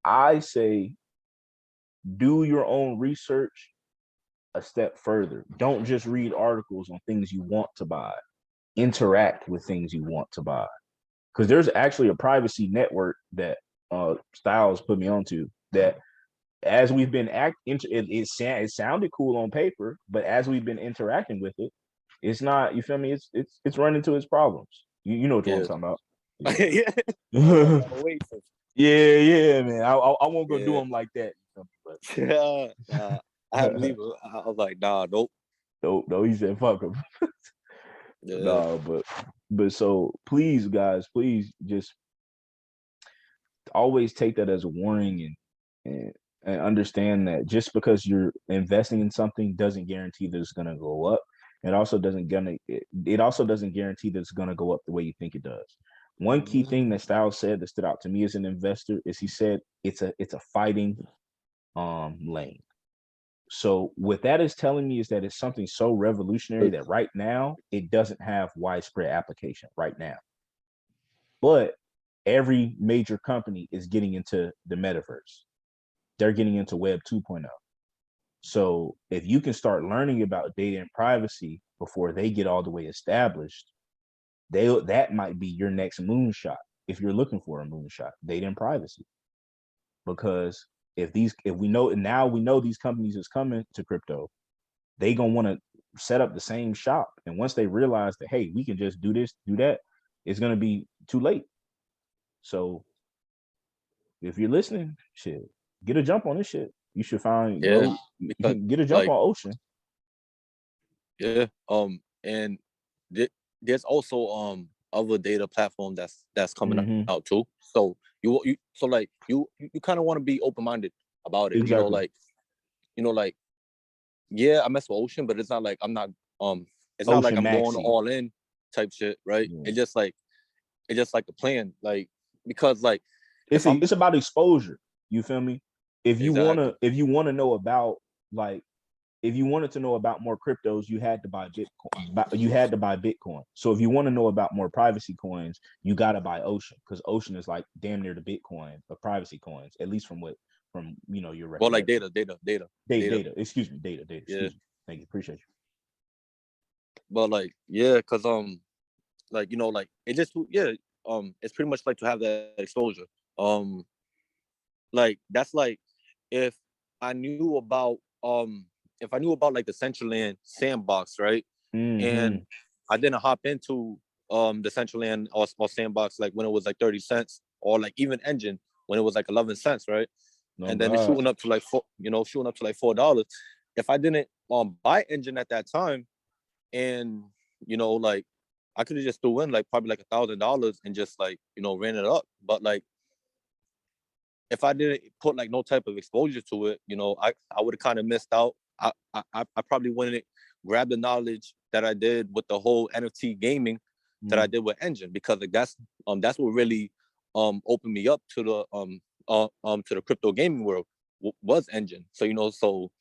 I say do your own research a step further. Don't just read articles on things you want to buy. Interact with things you want to buy. Because there's actually a privacy network that Styles put me onto that as we've been it sounded cool on paper, but as we've been interacting with it, it's not, you feel me? It's run into its problems. You know what I'm Yeah. talking about. Yeah. Yeah. Oasis. Yeah, man. I won't go do Yeah. them like that. But Yeah. I had to leave. I was like, nah, nope. no, he said fuck him. Yeah. No, but so please, guys, please just always take that as a warning and understand that just because you're investing in something doesn't guarantee that it's gonna go up. It also doesn't guarantee that it's gonna go up the way you think it does. One key thing that Styles said that stood out to me as an investor is he said it's a fighting lane. So what that is telling me is that it's something so revolutionary that right now it doesn't have widespread application right now. But every major company is getting into the metaverse. They're getting into Web 2.0. So if you can start learning about data and privacy before they get all the way established, that might be your next moonshot if you're looking for a moonshot, data and privacy. Because if we know these companies is coming to crypto, they gonna want to set up the same shop. And once they realize that, hey, we can just do this, do that, it's gonna be too late. So if you're listening, shit, get a jump on this shit. You should Yeah. Because get a jump like, on Ocean. yeah. And there's also other data platform that's coming Mm-hmm. out too. So you kind of want to be open minded about it. Exactly. Like yeah, I mess with Ocean, but it's not like I'm not it's not like Ocean I'm going Maxi. all in type shit, right? Yeah. It's just like the plan, like because like It's about exposure. You feel me? exactly. If you wanna know about like if you wanted to know about more cryptos, you had to buy Bitcoin. You had to buy Bitcoin. So if you want to know about more privacy coins, you got to buy Ocean because Ocean is like damn near the Bitcoin of privacy coins, at least from your Well, like recollection. data. Data. Excuse me. Data. Yeah, Excuse me. Thank you. Appreciate you. but like yeah, cause like like it just yeah it's pretty much like to have that exposure. Um, like that's like if I knew about if I knew about like the Centraland sandbox, right? Mm-hmm. And I didn't hop into the Centraland or sandbox like when it was like 30 cents or like even engine when it was like 11 cents, right? No And then it's God. shooting up to like shooting up to like $4. If I didn't buy engine at that time and like I could have just threw in like probably like $1,000 and just like ran it up. But like if I didn't put like no type of exposure to it, I would have kind of missed out. I probably wouldn't grab the knowledge that I did with the whole NFT gaming that I Mm. did with Engine because like that's what really opened me up to the crypto gaming world was Engine. So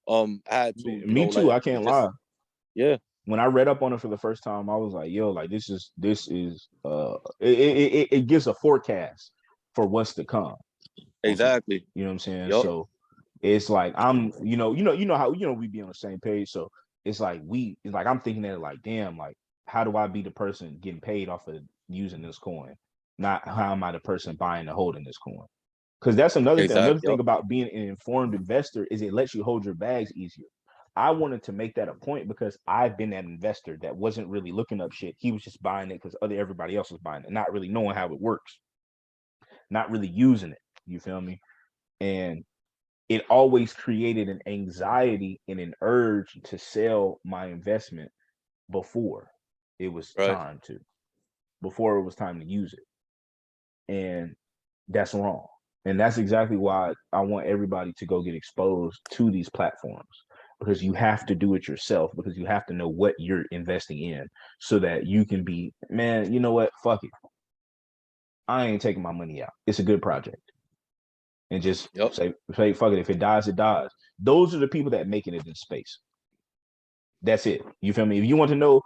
I had to Me too. like I can't just lie. yeah When I read up on it for the first time, I was like, yo, like this is it gives a forecast for what's to come on some, exactly. you know what I'm saying? Yup. So it's like I'm, how we be on the same page. So it's like I'm thinking that like, damn, like how do I be the person getting paid off of using this coin? Not how am I the person buying and holding this coin? Because that's another thing. Another Exactly. thing Yup. about being an informed investor is it lets you hold your bags easier. I wanted to make that a point because I've been that investor that wasn't really looking up shit. He was just buying it because everybody else was buying it, not really knowing how it works, not really using it. You feel me? And it always created an anxiety and an urge to sell my investment before it was Right. time to, before it was time to use it. And that's wrong. And that's exactly why I want everybody to go get exposed to these platforms, because you have to do it yourself, because you have to know what you're investing in so that you can be, man, you know what? Fuck it. I ain't taking my money out. It's a good project. And just Yep. say fuck it. If it dies, it dies. Those are the people that making it in space. That's it. You feel me? If you want to know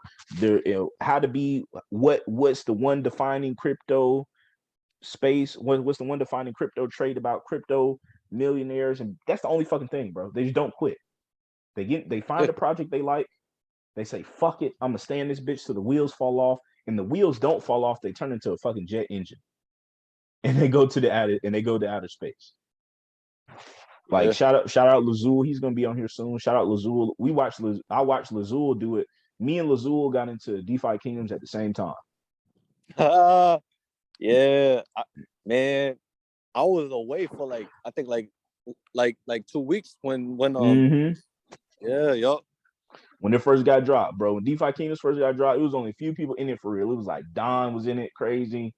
how to be, what's the one defining crypto space, what's the one defining crypto trade about crypto millionaires, and that's the only fucking thing, bro. They just don't quit. They find a project they like. They say fuck it, I'm gonna stay in this bitch till the wheels fall off, and the wheels don't fall off. They turn into a fucking jet engine, and they go to outer space. Like shout out Lazul. He's gonna be on here soon. Shout out Lazul. I watched Lazul do it. Me and Lazul got into DeFi Kingdoms at the same time. Yeah, man, I was away for like I think like 2 weeks when yeah, yup. When it first got dropped, bro. When DeFi Kingdoms first got dropped, it was only a few people in it for real. It was like Don was in it, crazy,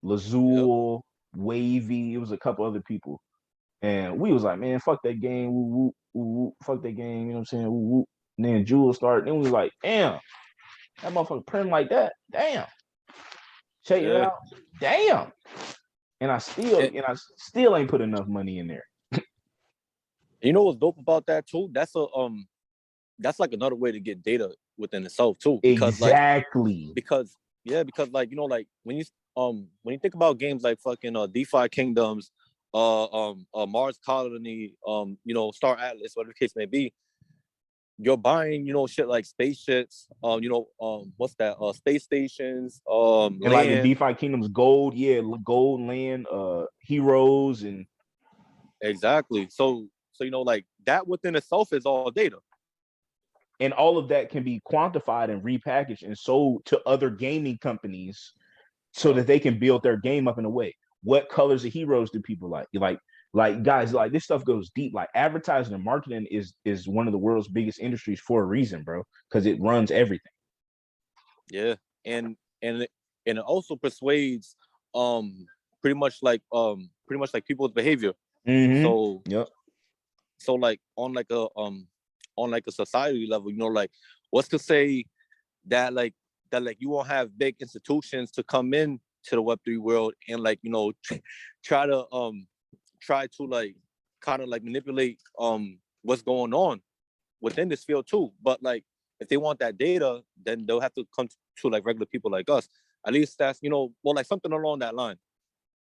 Lazul, Wavy. It was a couple other people. And we was like, man, fuck that game. Woo, woo, woo, woo. Fuck that game. You know what I'm saying? Woo, woo. And then Jules started. Then we was like, damn, that motherfucker print like that. Damn. Check it out. Damn. And I still ain't put enough money in there. You know what's dope about that too? That's like another way to get data within itself too. Because exactly. Because like like when you think about games like fucking DeFi Kingdoms, Mars Colony, Star Atlas, whatever the case may be, you're buying, shit like spaceships, what's that? Space stations, and land. like in DeFi Kingdoms, gold, gold, land, heroes, and exactly. So like that within itself is all data. And all of that can be quantified and repackaged and sold to other gaming companies so that they can build their game up in a way. What colors of heroes do people like? Like guys, like this stuff goes deep. Like advertising and marketing is one of the world's biggest industries for a reason, bro, because it runs everything. Yeah, and it also persuades pretty much like people's behavior. Mm-hmm. So yep. So like on like a society level, like what's to say that you won't have big institutions to come in to the Web3 world and try to like kind of like manipulate what's going on within this field too. But like if they want that data, then they'll have to come to like regular people like us. At least that's like something along that line.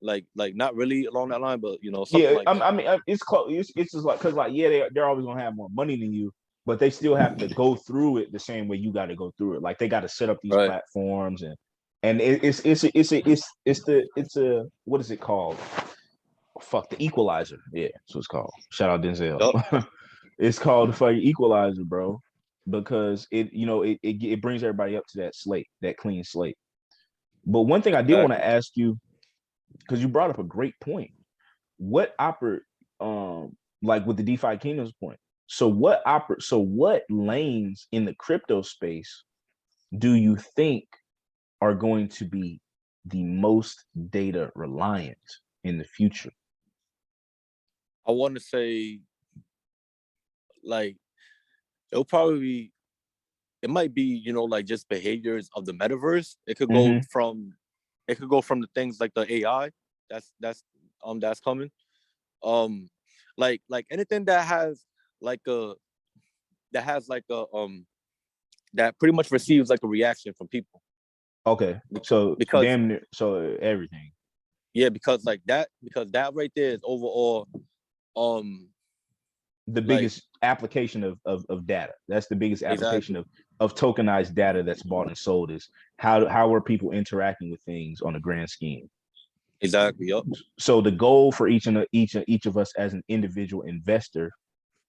Like not really along that line, but something like that. I mean, it's close. It's just like because like they're always gonna have more money than you, but they still have to go through it the same way you got to go through it. Like they got to set up these platforms and it's a what is it called? Fuck, the equalizer. Yeah, that's what it's called. Shout out Denzel. It's called the fucking equalizer, bro, because it brings everybody up to that slate, that clean slate. But one thing I did want to ask you, because you brought up a great point. What like with the DeFi Kingdoms point. So what lanes in the crypto space do you think are going to be the most data reliant in the future? I want to say like it'll probably be, it might be, like just behaviors of the metaverse. It could go from the things like the AI that's coming. Like anything that has like a that pretty much receives like a reaction from people. Okay. So because damn near, so everything. Yeah, because that right there is overall the biggest application of data. That's the biggest application of tokenized data that's bought and sold, is how are people interacting with things on a grand scheme. Exactly. Yep. So the goal for each of us as an individual investor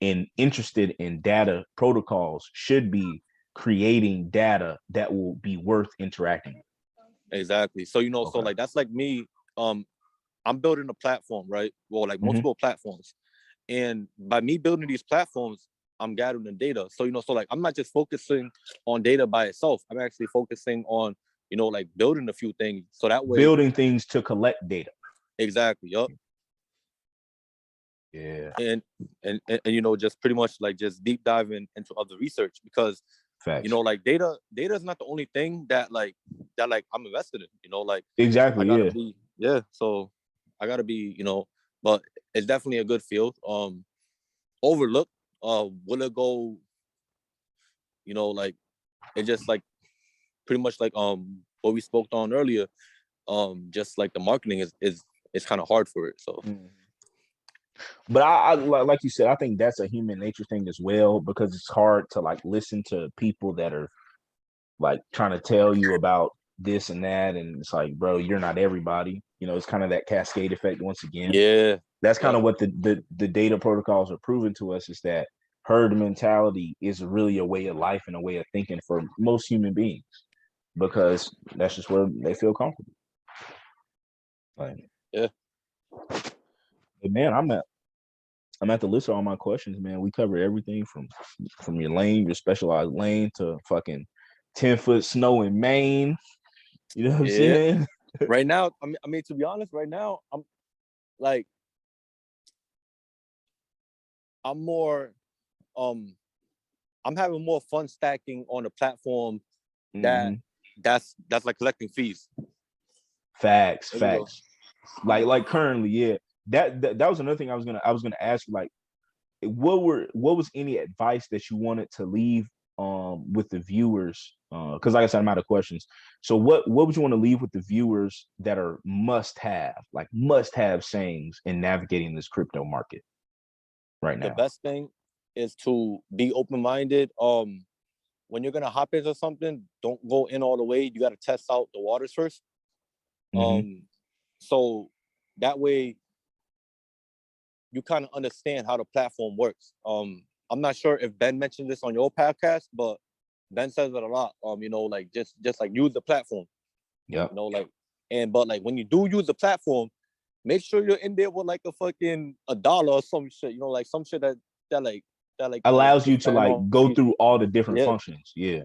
and interested in data protocols should be creating data that will be worth interacting with. Exactly. So so like that's like me I'm building a platform, right? Well, like Mm-hmm. multiple platforms. And by me building these platforms, I'm gathering the data. So, so like I'm not just focusing on data by itself. I'm actually focusing on, like building a few things. So that way, Building things to collect data. exactly. Yup. Yeah. And just pretty much like just deep diving into other research because Facts. like data is not the only thing that I'm invested in, like I Exactly. gotta Yeah. be, so I gotta be, but it's definitely a good field. Overlooked. Will it go, like it just like pretty much like what we spoke on earlier. Just like the marketing is kind of hard for it. So But I like you said, I think that's a human nature thing as well because it's hard to like listen to people that are like trying to tell you about this and that, and it's like, bro, you're not everybody. It's kind of that cascade effect once again. yeah, That's kind of what the data protocols are proving to us is that herd mentality is really a way of life and a way of thinking for most human beings because that's just where they feel comfortable. Like, yeah. but man, I'm at the list of all my questions, man. We covered everything from your lane, your specialized lane, to fucking 10-foot snow in Maine. You know what I'm Yeah. saying? Right now, I mean, to be honest, right now, like, I'm more, I'm having more fun stacking on a platform that Mm-hmm. that's like collecting fees. Facts, There you go. facts. Like currently, yeah. That was another thing I was gonna ask you. Like, what was any advice that you wanted to leave with the viewers? Because like I said, I'm out of questions. So what would you want to leave with the viewers that are must have sayings in navigating this crypto market right The now? best thing is to be open minded. When you're gonna hop into something, don't go in all the way. You got to test out the waters first. Mm-hmm. So that way you kind of understand how the platform works. I'm not sure if Ben mentioned this on your podcast, but Ben says it a lot. Like just like use the platform. Yep. Like but like when you do use the platform, make sure you're in there with like a dollar or some shit. Like some shit that you Allows can you to spend like on. go through all the different Yeah, functions. Yeah.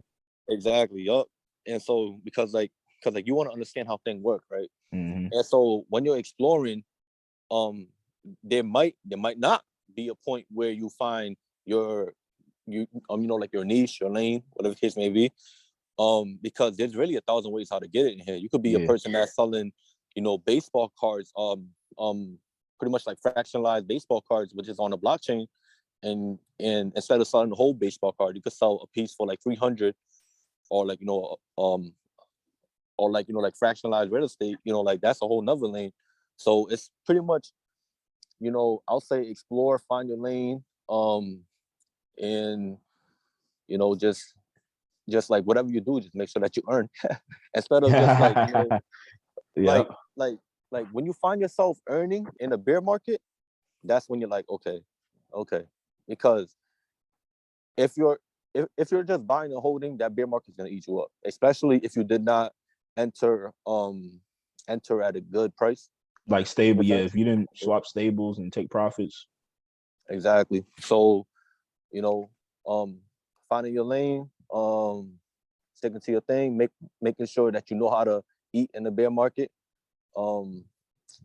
exactly. Yup. And so because you want to understand how things work, right? Mm-hmm. And so when you're exploring, um there might not be a point where you find like your niche, your lane, whatever the case may be. Because there's really 1,000 ways how to get it in here. You could be a Yeah. person that's selling, baseball cards, pretty much like fractionalized baseball cards, which is on the blockchain. And instead of selling the whole baseball card, you could sell a piece for like 300, or like like fractionalized real estate. Like that's a whole nother lane. So it's pretty much, I'll say explore, find your lane, and just like whatever you do, just make sure that you earn instead of just like Yeah. like like when you find yourself earning in a bear market, that's when you're like, okay, because if you're if you're just buying and holding, that bear market is gonna eat you up, especially if you did not enter at a good price. Like stable, yeah. If you didn't swap stables and take profits. Exactly. So, you know, finding your lane, sticking to your thing, making sure that you know how to eat in the bear market. Um,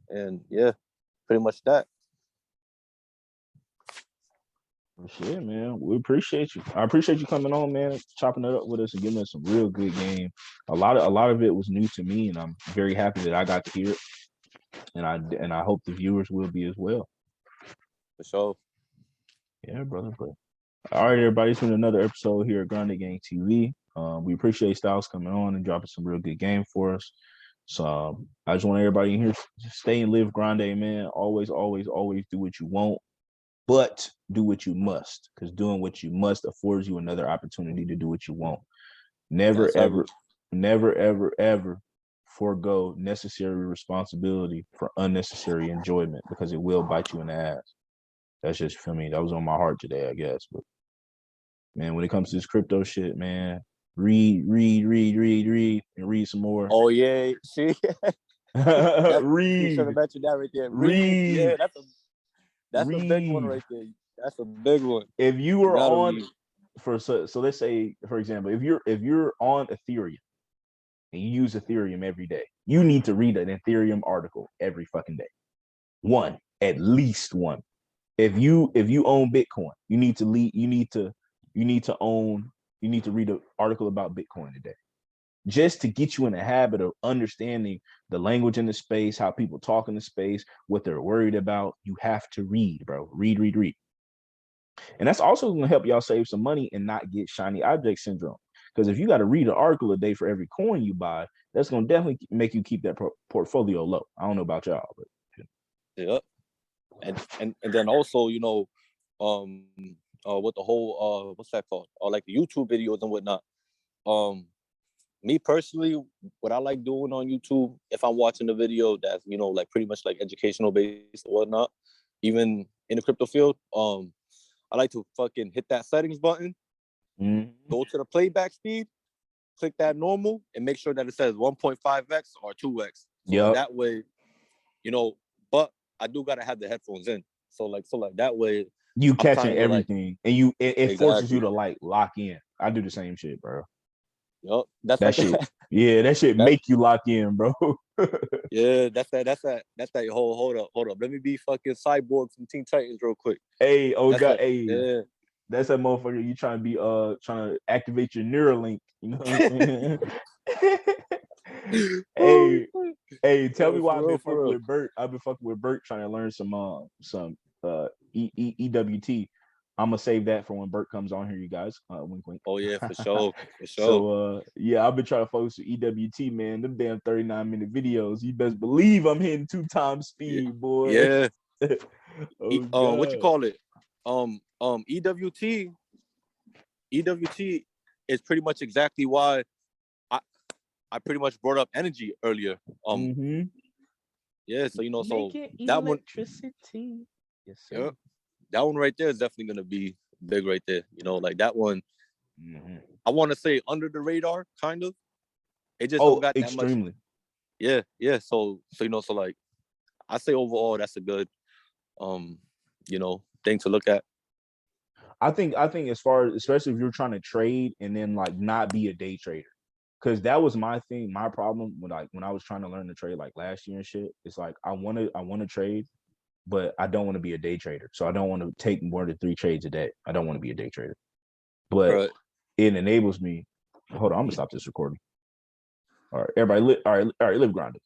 and yeah, pretty much that. Shit, man. We appreciate you. I appreciate you coming on, man, chopping it up with us and giving us some real good game. A lot of it was new to me, and I'm very happy that I got to hear it. And I hope the viewers will be as well. For sure. Yeah, brother. But all right, everybody, it's been another episode here at Grande Gang TV. We appreciate Styles coming on and dropping some real good game for us. So I just want everybody in here to stay and live Grande, man. Always, always, always do what you want, but do what you must, because doing what you must affords you another opportunity to do what you want. Never, Yes, ever, never, ever, ever forego necessary responsibility for unnecessary enjoyment because it will bite you in the ass. That's just for me. That was on my heart today, I guess. But man, when it comes to this crypto shit, man, read, and read some more. Oh yeah, see, You should have Read, mentioned that right there. Read. Yeah, read, that's a big one read. right there. That's a big one. If you You were gotta on read. so let's say, for example, if you're on Ethereum and you use Ethereum every day, you need to read an Ethereum article every fucking day. One, at least one. If you own Bitcoin, you need to lead you need to read an article about Bitcoin today. Just to get you in the habit of understanding the language in the space, how people talk in the space, what they're worried about. You have to read, bro. Read, read, read. And that's also going to help y'all save some money and not get shiny object syndrome. Because if you got to read an article a day for every coin you buy, that's going to definitely make you keep that portfolio low. I don't know about y'all, but Yeah. And then also, with the whole what's that called? Or like the YouTube videos and whatnot. Me personally, what I like doing on YouTube, if I'm watching a video that's, like pretty much like educational based or whatnot, even in the crypto field, I like to fucking hit that settings button, go to the playback speed, click that normal, and make sure that it says 1.5x or 2x. So that way, but I do gotta have the headphones in. So that way you I'm catching kind of like, everything, and it forces you exactly. to like lock in. I do the same shit, bro. Yup. That's That like shit, yeah, that shit that's make you lock in, bro. yeah, that's that hold up. Let me be fucking Cyborg from Teen Titans real quick. Hey, oh That's god, that, hey, yeah. that's that motherfucker. You trying to be trying to activate your Neuralink. You know what I'm saying? Hey, hey, tell me why I've For real, been for fucking real. with Bert. I've been fucking with Bert trying to learn some EWT. I'm gonna save that for when Bert comes on here, you guys. Wink, wink. Oh yeah, for sure, for sure. So yeah, I've been trying to focus with EWT, man. Them damn 39-minute videos. You best believe I'm hitting 2 times speed, boy. Yeah. Oh god. What you call it? EWT is pretty much exactly why I pretty much brought up energy earlier. Yeah, so so that one, electricity. Yes, sir. yeah, that one right there is definitely gonna be big right there. Like that one, I want to say under the radar, kind of. It just don't got that much. Extremely. Yeah. So so like I say overall that's a good thing to look at. I think as far as, especially if you're trying to trade and then like not be a day trader. Cause that was my thing, my problem when I was trying to learn to trade like last year and shit. It's like I wanna trade, but I don't want to be a day trader. So I don't want to take more than 3 trades a day. I don't want to be a day trader. But Right. it enables me. Hold on, I'm gonna stop this recording. All right, everybody, all right, live grounded.